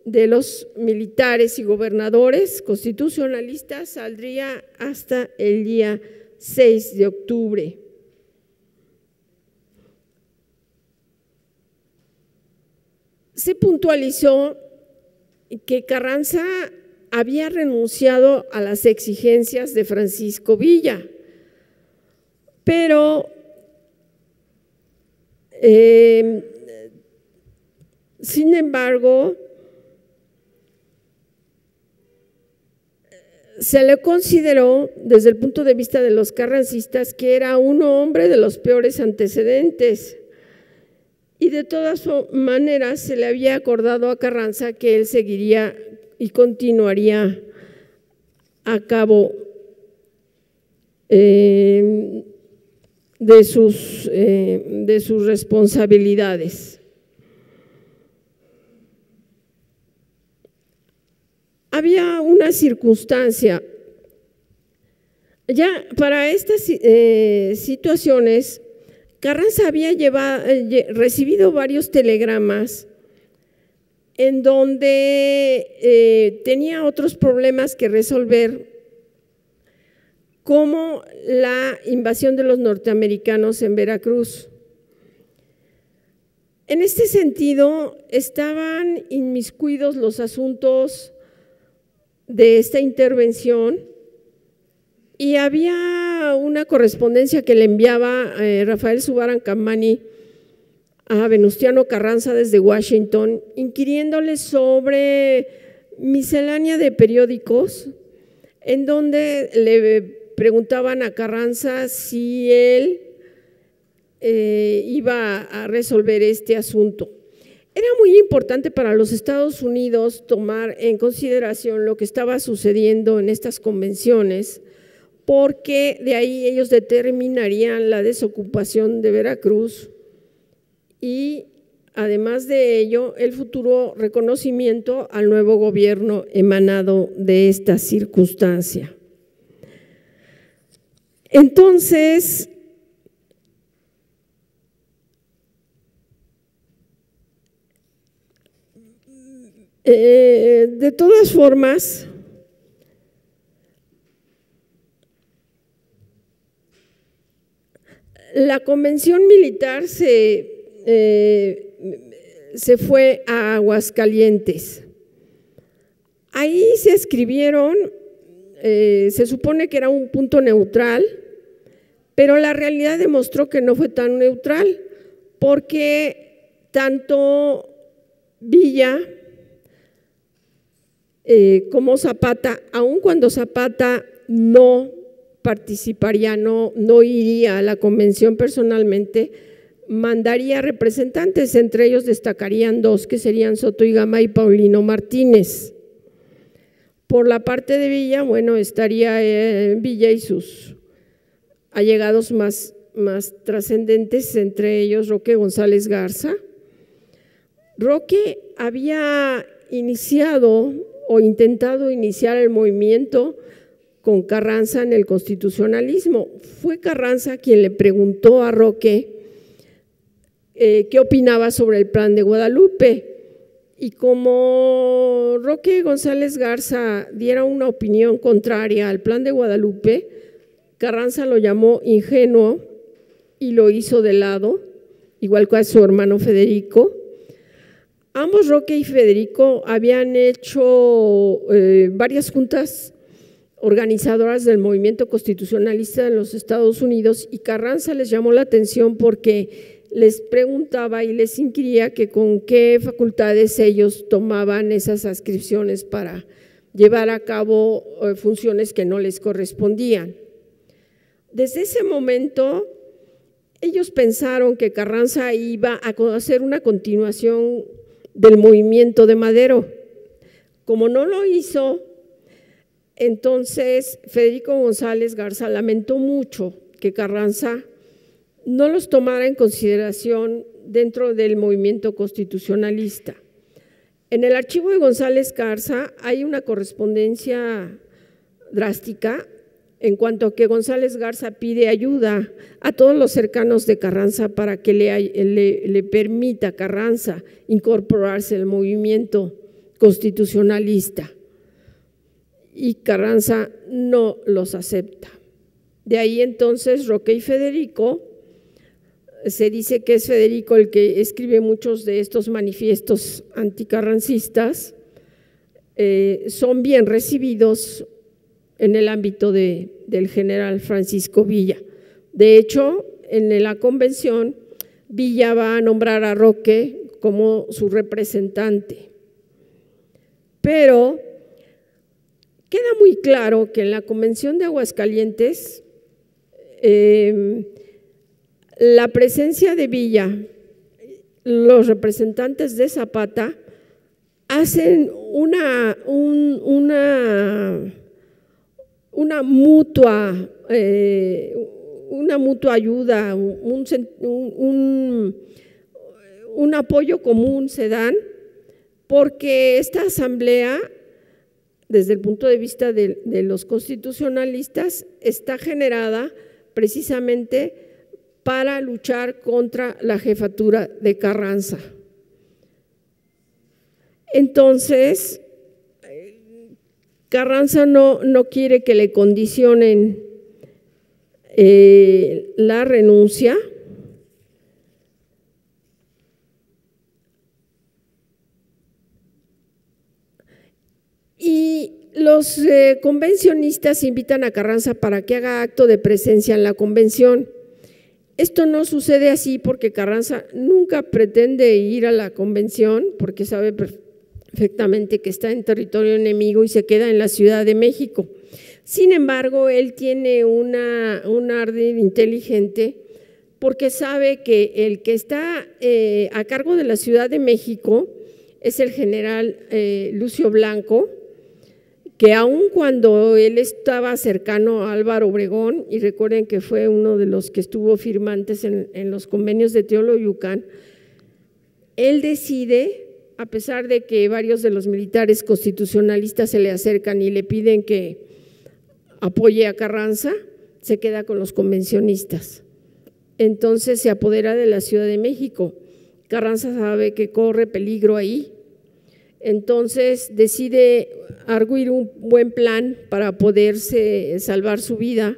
de los militares y gobernadores constitucionalistas saldría hasta el día 6 de octubre. Se puntualizó que Carranza había renunciado a las exigencias de Francisco Villa, pero sin embargo, se le consideró desde el punto de vista de los carrancistas que era un hombre de los peores antecedentes y de todas maneras se le había acordado a Carranza que él seguiría y continuaría a cabo de sus responsabilidades. Había una circunstancia, ya para estas situaciones, Carranza había recibido varios telegramas en donde tenía otros problemas que resolver, como la invasión de los norteamericanos en Veracruz. En este sentido, estaban inmiscuidos los asuntos de esta intervención y había una correspondencia que le enviaba Rafael Zubarán Campani a Venustiano Carranza desde Washington, inquiriéndole sobre miscelánea de periódicos, en donde le preguntaban a Carranza si él iba a resolver este asunto. Era muy importante para los Estados Unidos tomar en consideración lo que estaba sucediendo en estas convenciones, porque de ahí ellos determinarían la desocupación de Veracruz y, además de ello, el futuro reconocimiento al nuevo gobierno emanado de esta circunstancia. Entonces, de todas formas, la convención militar se fue a Aguascalientes. Ahí se escribieron, se supone que era un punto neutral, pero la realidad demostró que no fue tan neutral, porque tanto Villa como Zapata, aun cuando Zapata no participaría, no iría a la convención personalmente, mandaría representantes, entre ellos destacarían dos que serían Soto y Gama y Paulino Martínez. Por la parte de Villa, bueno, estaría Villa y sus allegados más trascendentes, entre ellos Roque González Garza. Roque había iniciado o intentado iniciar el movimiento con Carranza en el constitucionalismo. Fue Carranza quien le preguntó a Roque qué opinaba sobre el Plan de Guadalupe, y como Roque González Garza diera una opinión contraria al Plan de Guadalupe, Carranza lo llamó ingenuo y lo hizo de lado, igual que a su hermano Federico. Ambos, Roque y Federico, habían hecho varias juntas organizadoras del movimiento constitucionalista en los Estados Unidos, y Carranza les llamó la atención porque les preguntaba y les inquiría que con qué facultades ellos tomaban esas adscripciones para llevar a cabo funciones que no les correspondían. Desde ese momento, ellos pensaron que Carranza iba a hacer una continuación del movimiento de Madero. Como no lo hizo, entonces Federico González Garza lamentó mucho que Carranza no los tomara en consideración dentro del movimiento constitucionalista. En el archivo de González Garza hay una correspondencia drástica en cuanto a que González Garza pide ayuda a todos los cercanos de Carranza para que le permita a Carranza incorporarse al movimiento constitucionalista, y Carranza no los acepta. De ahí entonces Roque y Federico, se dice que es Federico el que escribe muchos de estos manifiestos anticarrancistas, son bien recibidos en el ámbito del general Francisco Villa. De hecho, en la convención, Villa va a nombrar a Roque como su representante. Pero queda muy claro que en la Convención de Aguascalientes, la presencia de Villa, los representantes de Zapata hacen una mutua ayuda, un apoyo común se dan, porque esta asamblea, desde el punto de vista de los constitucionalistas, está generada precisamente para luchar contra la jefatura de Carranza. Entonces, Carranza no quiere que le condicionen la renuncia, y los convencionistas invitan a Carranza para que haga acto de presencia en la convención. Esto no sucede así porque Carranza nunca pretende ir a la convención, porque sabe perfectamente que está en territorio enemigo y se queda en la Ciudad de México. Sin embargo, él tiene un ardid inteligente, porque sabe que el que está a cargo de la Ciudad de México es el general Lucio Blanco, que aun cuando él estaba cercano a Álvaro Obregón, y recuerden que fue uno de los que estuvo firmantes en los convenios de Teoloyucan, él decide, a pesar de que varios de los militares constitucionalistas se le acercan y le piden que apoye a Carranza, se queda con los convencionistas. Entonces se apodera de la Ciudad de México. Carranza sabe que corre peligro ahí, entonces decide arguir un buen plan para poderse salvar su vida,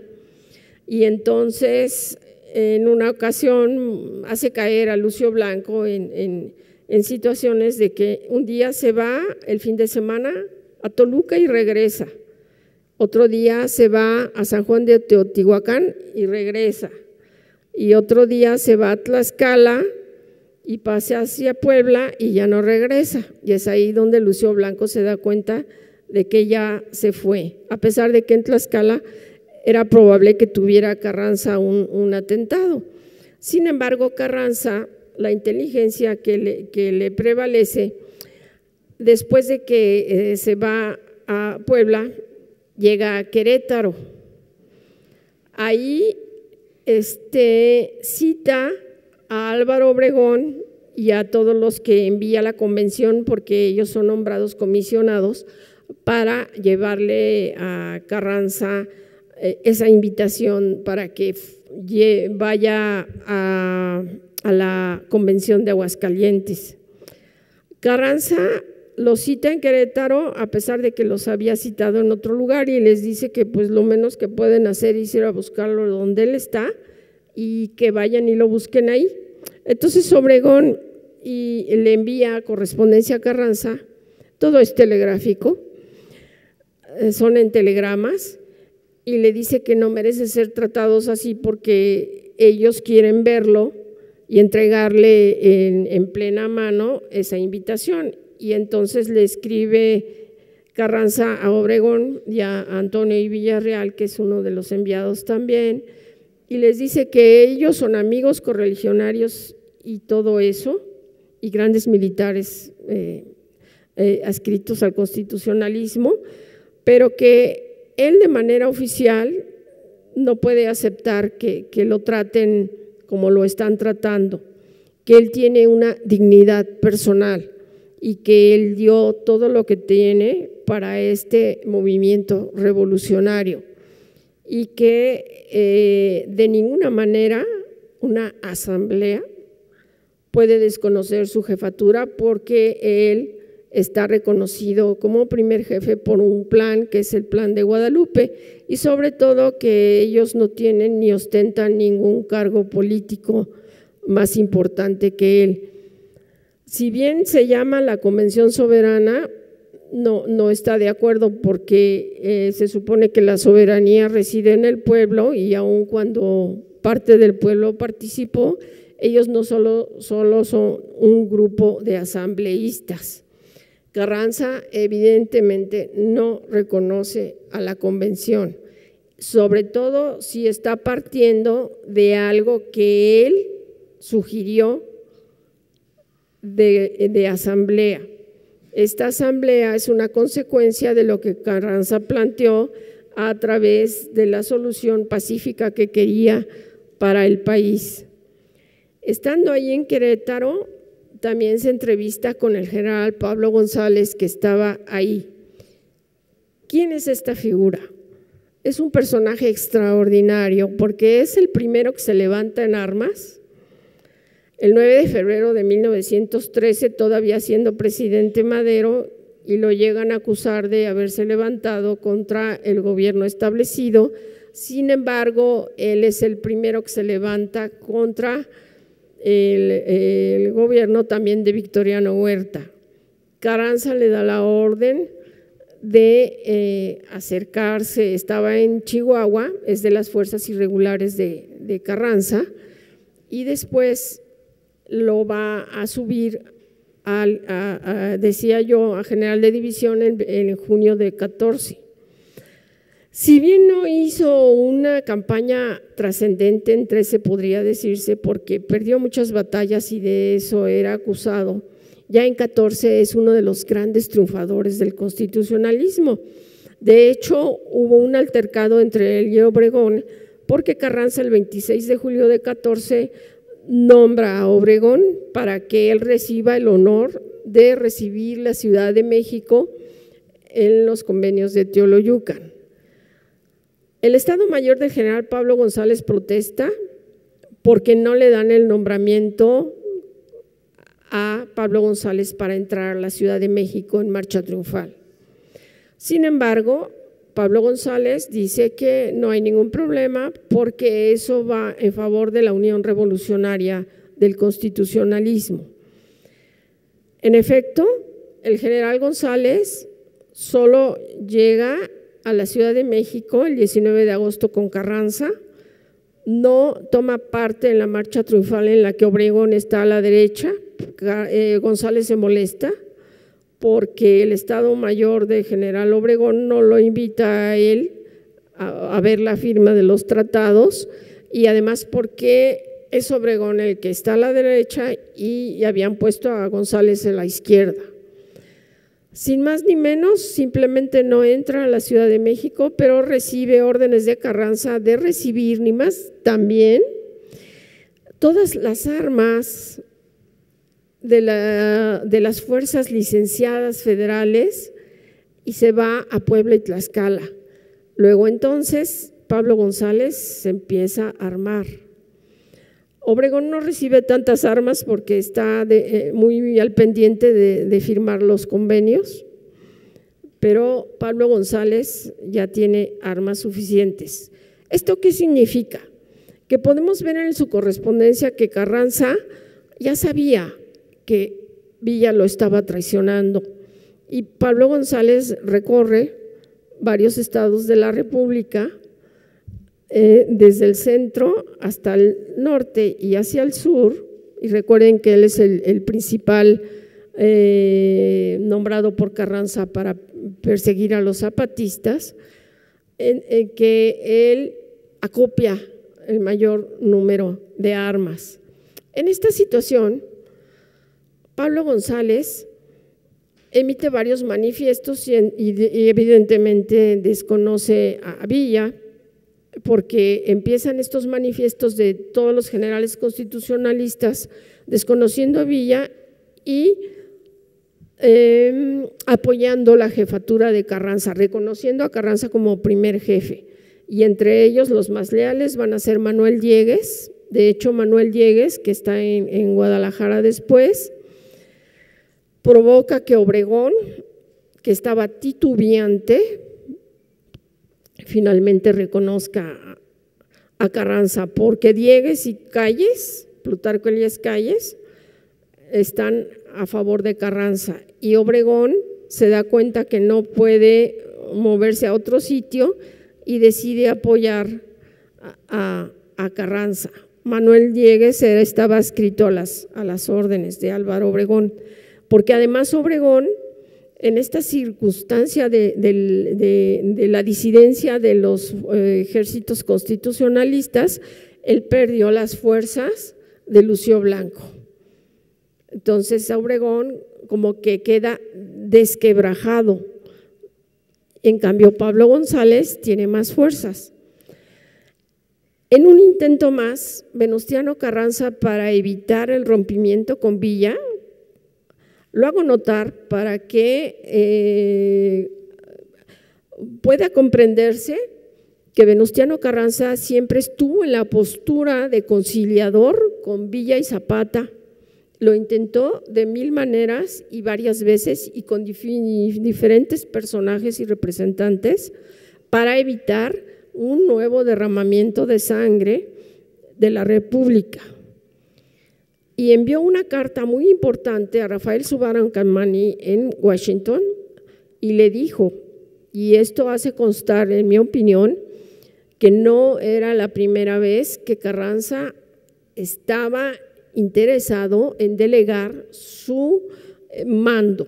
y entonces en una ocasión hace caer a Lucio Blanco en situaciones de que un día se va el fin de semana a Toluca y regresa, otro día se va a San Juan de Teotihuacán y regresa, y otro día se va a Tlaxcala y pasa hacia Puebla y ya no regresa, y es ahí donde Lucio Blanco se da cuenta de que ya se fue, a pesar de que en Tlaxcala era probable que tuviera Carranza un atentado. Sin embargo, Carranza, la inteligencia que le prevalece, después de que se va a Puebla, llega a Querétaro. Ahí cita a Álvaro Obregón y a todos los que envía la convención, porque ellos son nombrados comisionados para llevarle a Carranza esa invitación para que vaya a la convención de Aguascalientes. Carranza los cita en Querétaro a pesar de que los había citado en otro lugar y les dice que pues lo menos que pueden hacer es ir a buscarlo donde él está y que vayan y lo busquen ahí. Entonces Obregón le envía correspondencia a Carranza, todo es telegráfico, son en telegramas, y le dice que no merece ser tratados así porque ellos quieren verlo y entregarle en plena mano esa invitación. Y entonces le escribe Carranza a Obregón y a Antonio y Villarreal, que es uno de los enviados también, y les dice que ellos son amigos correligionarios y todo eso, y grandes militares adscritos al constitucionalismo, pero que él de manera oficial no puede aceptar que lo traten como lo están tratando, que él tiene una dignidad personal y que él dio todo lo que tiene para este movimiento revolucionario y que de ninguna manera una asamblea puede desconocer su jefatura porque él está reconocido como primer jefe por un plan que es el Plan de Guadalupe y sobre todo que ellos no tienen ni ostentan ningún cargo político más importante que él. Si bien se llama la Convención Soberana, no está de acuerdo porque se supone que la soberanía reside en el pueblo y aun cuando parte del pueblo participó, ellos no solo son un grupo de asambleístas. Carranza evidentemente no reconoce a la convención, sobre todo si está partiendo de algo que él sugirió de asamblea. Esta asamblea es una consecuencia de lo que Carranza planteó a través de la solución pacífica que quería para el país. Estando ahí en Querétaro, también se entrevista con el general Pablo González, que estaba ahí. ¿Quién es esta figura? Es un personaje extraordinario porque es el primero que se levanta en armas. El 9 de febrero de 1913, todavía siendo presidente Madero, y lo llegan a acusar de haberse levantado contra el gobierno establecido. Sin embargo, él es el primero que se levanta contra el gobierno también de Victoriano Huerta. Carranza le da la orden de acercarse, estaba en Chihuahua, es de las fuerzas irregulares de Carranza, y después lo va a subir decía yo, a general de división en junio de 14. Si bien no hizo una campaña trascendente en 13, podría decirse, porque perdió muchas batallas y de eso era acusado, ya en 14 es uno de los grandes triunfadores del constitucionalismo. De hecho, hubo un altercado entre él y Obregón, porque Carranza el 26 de julio de 14 nombra a Obregón para que él reciba el honor de recibir la Ciudad de México en los convenios de Teoloyucan. El Estado Mayor del general Pablo González protesta porque no le dan el nombramiento a Pablo González para entrar a la Ciudad de México en marcha triunfal. Sin embargo, Pablo González dice que no hay ningún problema porque eso va en favor de la Unión Revolucionaria del Constitucionalismo. En efecto, el general González solo llega a la Ciudad de México el 19 de agosto con Carranza, no toma parte en la marcha triunfal en la que Obregón está a la derecha. González se molesta porque el Estado Mayor de general Obregón no lo invita a él a ver la firma de los tratados y además porque es Obregón el que está a la derecha y habían puesto a González a la izquierda. Sin más ni menos, simplemente no entra a la Ciudad de México, pero recibe órdenes de Carranza de recibir, ni más también, todas las armas de las fuerzas licenciadas federales y se va a Puebla y Tlaxcala. Luego entonces Pablo González se empieza a armar. Obregón no recibe tantas armas porque está muy al pendiente de firmar los convenios, pero Pablo González ya tiene armas suficientes. ¿Esto qué significa? Que podemos ver en su correspondencia que Carranza ya sabía que Villa lo estaba traicionando y Pablo González recorre varios estados de la República, desde el centro hasta el norte y hacia el sur, y recuerden que él es el principal nombrado por Carranza para perseguir a los zapatistas, en que él acopia el mayor número de armas. En esta situación, Pablo González emite varios manifiestos y evidentemente desconoce a Villa, porque empiezan estos manifiestos de todos los generales constitucionalistas desconociendo a Villa y apoyando la jefatura de Carranza, reconociendo a Carranza como primer jefe. Y entre ellos los más leales van a ser Manuel Diegues. De hecho, Manuel Diegues, que está en Guadalajara después, provoca que Obregón, que estaba titubeante, finalmente reconozca a Carranza, porque Diegues y Calles, Plutarco Elías Calles, están a favor de Carranza y Obregón se da cuenta que no puede moverse a otro sitio y decide apoyar a Carranza. Manuel Diegues estaba adscrito a las órdenes de Álvaro Obregón, porque además Obregón, en esta circunstancia de la disidencia de los ejércitos constitucionalistas, él perdió las fuerzas de Lucio Blanco. Entonces Obregón como que queda desquebrajado. En cambio, Pablo González tiene más fuerzas. En un intento más, Venustiano Carranza, para evitar el rompimiento con Villa, lo hago notar para que pueda comprenderse que Venustiano Carranza siempre estuvo en la postura de conciliador con Villa y Zapata. Lo intentó de mil maneras y varias veces y con diferentes personajes y representantes para evitar un nuevo derramamiento de sangre de la República. Y envió una carta muy importante a Rafael Subarancamani en Washington y le dijo, y esto hace constar en mi opinión, que no era la primera vez que Carranza estaba interesado en delegar su mando.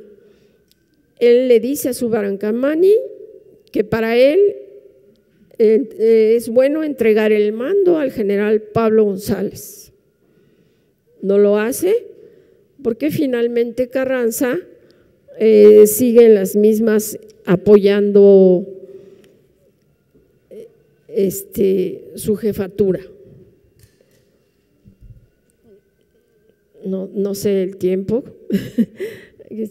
Él le dice a Subarancamani que para él es bueno entregar el mando al general Pablo González. No lo hace porque finalmente Carranza sigue en las mismas apoyando su jefatura. No sé el tiempo.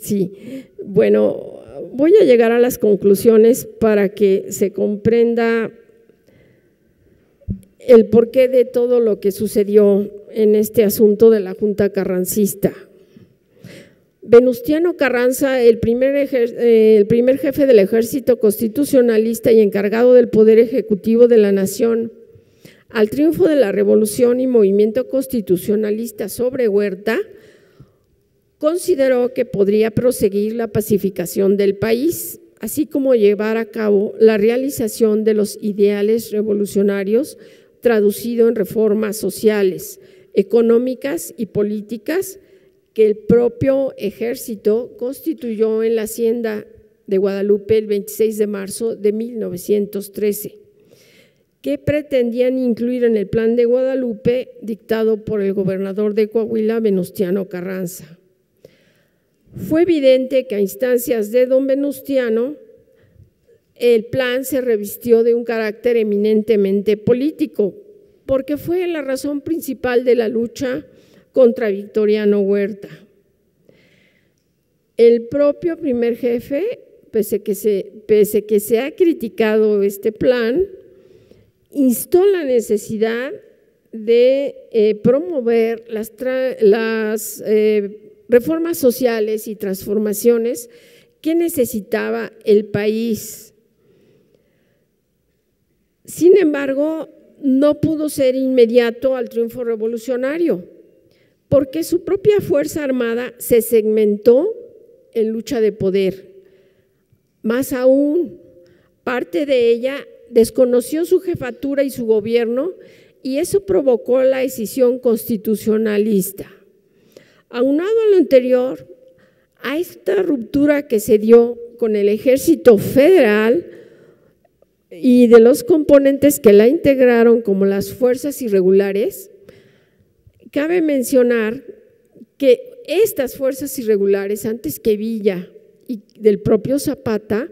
Sí, bueno, voy a llegar a las conclusiones para que se comprenda el porqué de todo lo que sucedió en este asunto de la Junta Carrancista. Venustiano Carranza, el primer jefe del ejército constitucionalista y encargado del poder ejecutivo de la nación, al triunfo de la revolución y movimiento constitucionalista sobre Huerta, consideró que podría proseguir la pacificación del país, así como llevar a cabo la realización de los ideales revolucionarios traducido en reformas sociales, económicas y políticas que el propio ejército constituyó en la hacienda de Guadalupe el 26 de marzo de 1913, que pretendían incluir en el Plan de Guadalupe dictado por el gobernador de Coahuila, Venustiano Carranza. Fue evidente que a instancias de don Venustiano, el plan se revistió de un carácter eminentemente político, porque fue la razón principal de la lucha contra Victoriano Huerta. El propio primer jefe pese que se ha criticado este plan, instó la necesidad de promover las reformas sociales y transformaciones que necesitaba el país. Sin embargo, no pudo ser inmediato al triunfo revolucionario, porque su propia fuerza armada se segmentó en lucha de poder. Más aún, parte de ella desconoció su jefatura y su gobierno, y eso provocó la escisión constitucionalista. Aunado a lo anterior, a esta ruptura que se dio con el Ejército Federal y de los componentes que la integraron, como las fuerzas irregulares, cabe mencionar que estas fuerzas irregulares, antes que Villa y del propio Zapata,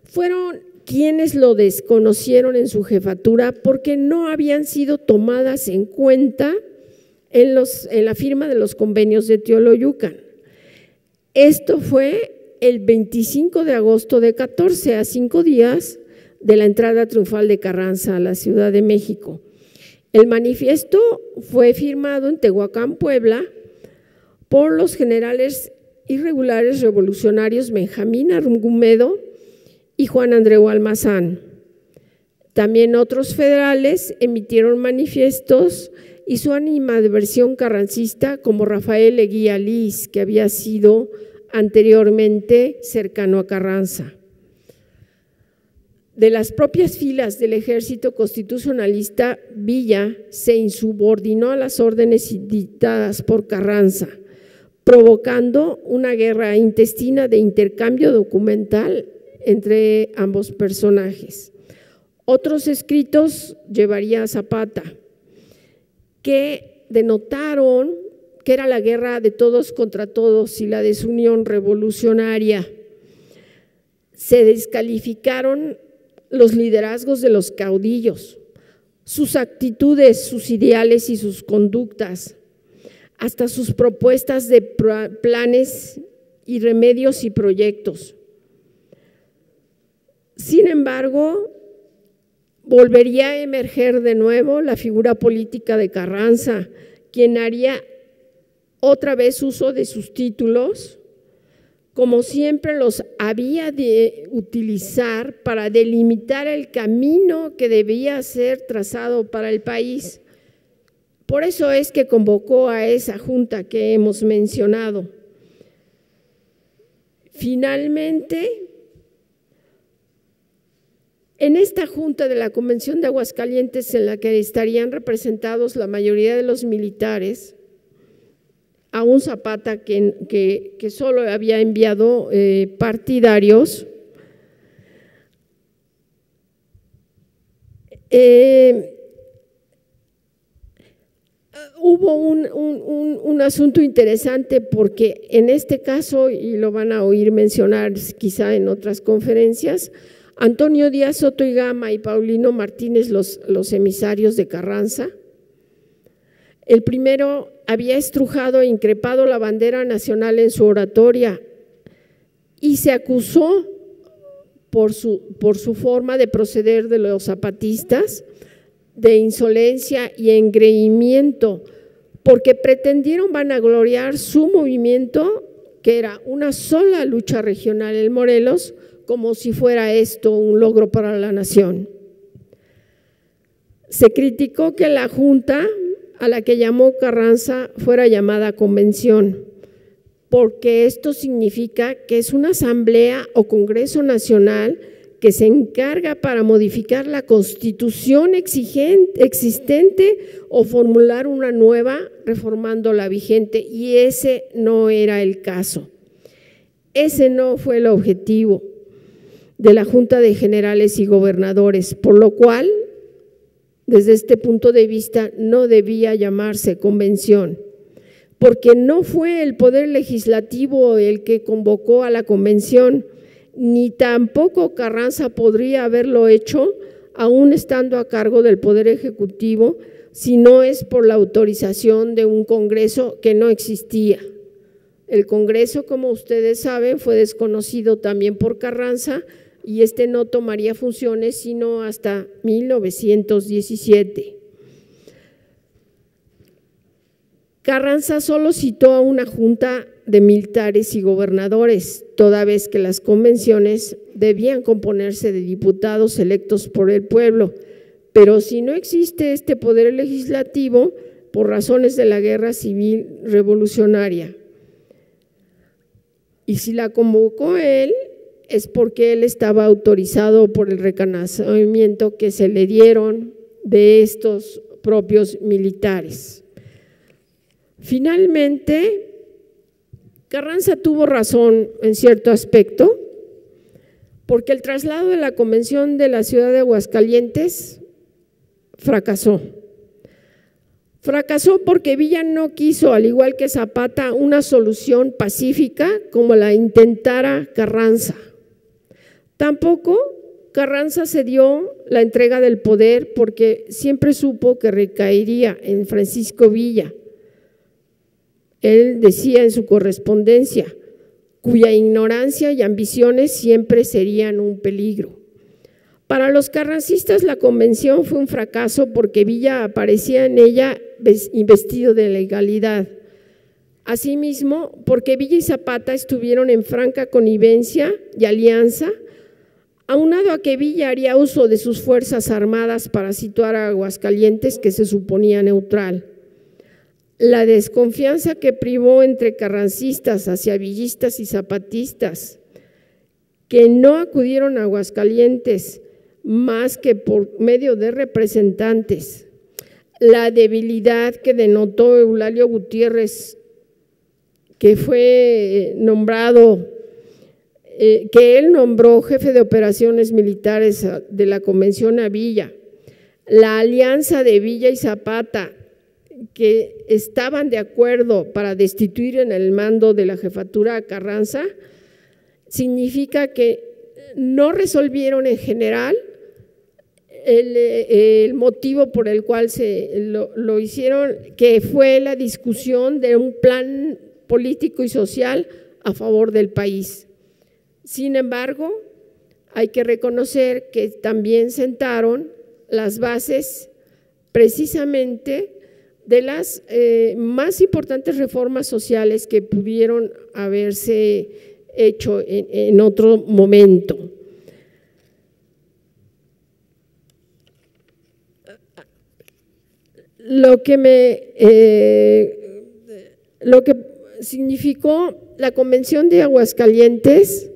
fueron quienes lo desconocieron en su jefatura porque no habían sido tomadas en cuenta en la firma de los convenios de Teoloyucan. Esto fue el 25 de agosto de 14, a 5 días de la entrada triunfal de Carranza a la Ciudad de México. El manifiesto fue firmado en Tehuacán, Puebla, por los generales irregulares revolucionarios Benjamín Argumedo y Juan Andreu Almazán. También otros federales emitieron manifiestos y su animadversión carrancista, como Rafael Leguía Liz, que había sido anteriormente cercano a Carranza. De las propias filas del ejército constitucionalista, Villa se insubordinó a las órdenes dictadas por Carranza, provocando una guerra intestina de intercambio documental entre ambos personajes. Otros escritos llevaría a Zapata, que denotaron que era la guerra de todos contra todos y la desunión revolucionaria. Se descalificaron los liderazgos de los caudillos, sus actitudes, sus ideales y sus conductas, hasta sus propuestas de planes y remedios y proyectos. Sin embargo, volvería a emerger de nuevo la figura política de Carranza, quien haría otra vez uso de sus títulos, como siempre los había de utilizar para delimitar el camino que debía ser trazado para el país. Por eso es que convocó a esa junta que hemos mencionado. Finalmente, en esta junta de la Convención de Aguascalientes, en la que estarían representados la mayoría de los militares, a un Zapata que solo había enviado partidarios, hubo un asunto interesante, porque en este caso, y lo van a oír mencionar quizá en otras conferencias, Antonio Díaz Soto y Gama y Paulino Martínez, los emisarios de Carranza. El primero había estrujado e increpado la bandera nacional en su oratoria y se acusó por su forma de proceder de los zapatistas de insolencia y engreimiento, porque pretendieron vanagloriar su movimiento, que era una sola lucha regional en Morelos, como si fuera esto un logro para la nación. Se criticó que la junta a la que llamó Carranza fuera llamada convención, porque esto significa que es una asamblea o congreso nacional que se encarga para modificar la constitución existente o formular una nueva reformando la vigente, y ese no era el caso. Ese no fue el objetivo de la Junta de Generales y Gobernadores, por lo cual, desde este punto de vista, no debía llamarse convención, porque no fue el Poder Legislativo el que convocó a la convención, ni tampoco Carranza podría haberlo hecho, aún estando a cargo del Poder Ejecutivo, si no es por la autorización de un Congreso que no existía. El Congreso, como ustedes saben, fue desconocido también por Carranza y no tomaría funciones sino hasta 1917. Carranza solo citó a una junta de militares y gobernadores, toda vez que las convenciones debían componerse de diputados electos por el pueblo, pero si no existe este poder legislativo por razones de la guerra civil revolucionaria, y si la convocó él, es porque él estaba autorizado por el reconocimiento que se le dieron de estos propios militares. Finalmente, Carranza tuvo razón en cierto aspecto, porque el traslado de la convención de la ciudad de Aguascalientes fracasó. Fracasó porque Villa no quiso, al igual que Zapata, una solución pacífica como la intentara Carranza. Tampoco Carranza cedió la entrega del poder porque siempre supo que recaería en Francisco Villa. Él decía en su correspondencia, cuya ignorancia y ambiciones siempre serían un peligro. Para los carrancistas la convención fue un fracaso porque Villa aparecía en ella investido de legalidad. Asimismo, porque Villa y Zapata estuvieron en franca connivencia y alianza, aunado a que Villa haría uso de sus fuerzas armadas para situar a Aguascalientes, que se suponía neutral. La desconfianza que privó entre carrancistas hacia villistas y zapatistas, que no acudieron a Aguascalientes más que por medio de representantes, la debilidad que denotó Eulalio Gutiérrez, que fue nombrado, que él nombró jefe de operaciones militares de la Convención a Villa, la alianza de Villa y Zapata, que estaban de acuerdo para destituir en el mando de la jefatura a Carranza, significa que no resolvieron en general el motivo por el cual lo hicieron, que fue la discusión de un plan político y social a favor del país. Sin embargo, hay que reconocer que también sentaron las bases precisamente de las más importantes reformas sociales que pudieron haberse hecho en otro momento. Lo que significó la Convención de Aguascalientes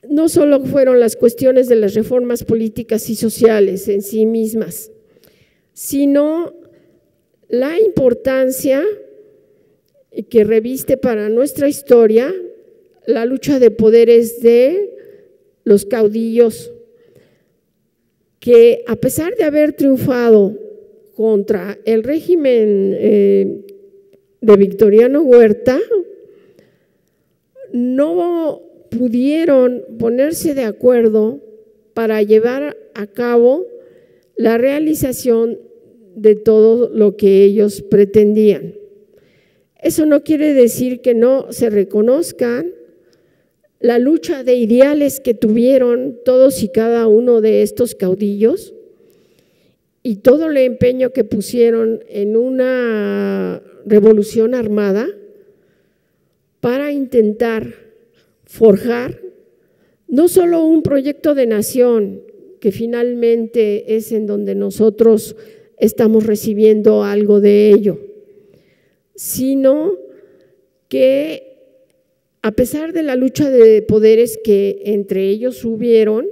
no solo fueron las cuestiones de las reformas políticas y sociales en sí mismas, sino la importancia que reviste para nuestra historia la lucha de poderes de los caudillos, que a pesar de haber triunfado contra el régimen de Victoriano Huerta, no pudieron ponerse de acuerdo para llevar a cabo la realización de todo lo que ellos pretendían. Eso no quiere decir que no se reconozcan la lucha de ideales que tuvieron todos y cada uno de estos caudillos y todo el empeño que pusieron en una revolución armada para intentar forjar no solo un proyecto de nación, que finalmente es en donde nosotros estamos recibiendo algo de ello, sino que a pesar de la lucha de poderes que entre ellos hubieron,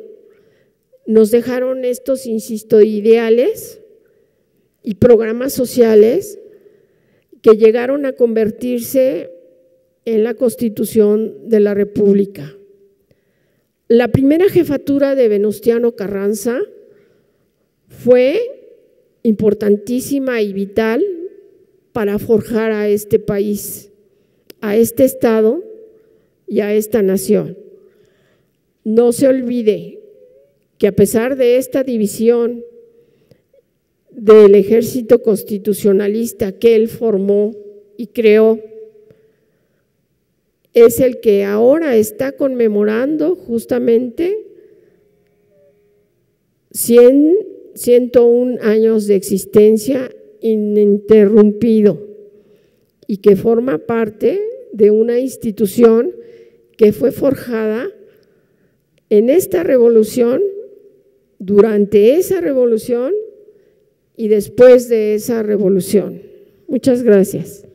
nos dejaron estos, insisto, ideales y programas sociales que llegaron a convertirse en la Constitución de la República. La primera jefatura de Venustiano Carranza fue importantísima y vital para forjar a este país, a este Estado y a esta nación. No se olvide que a pesar de esta división del ejército constitucionalista que él formó y creó, es el que ahora está conmemorando justamente 101 años de existencia ininterrumpido y que forma parte de una institución que fue forjada en esta revolución, durante esa revolución y después de esa revolución. Muchas gracias.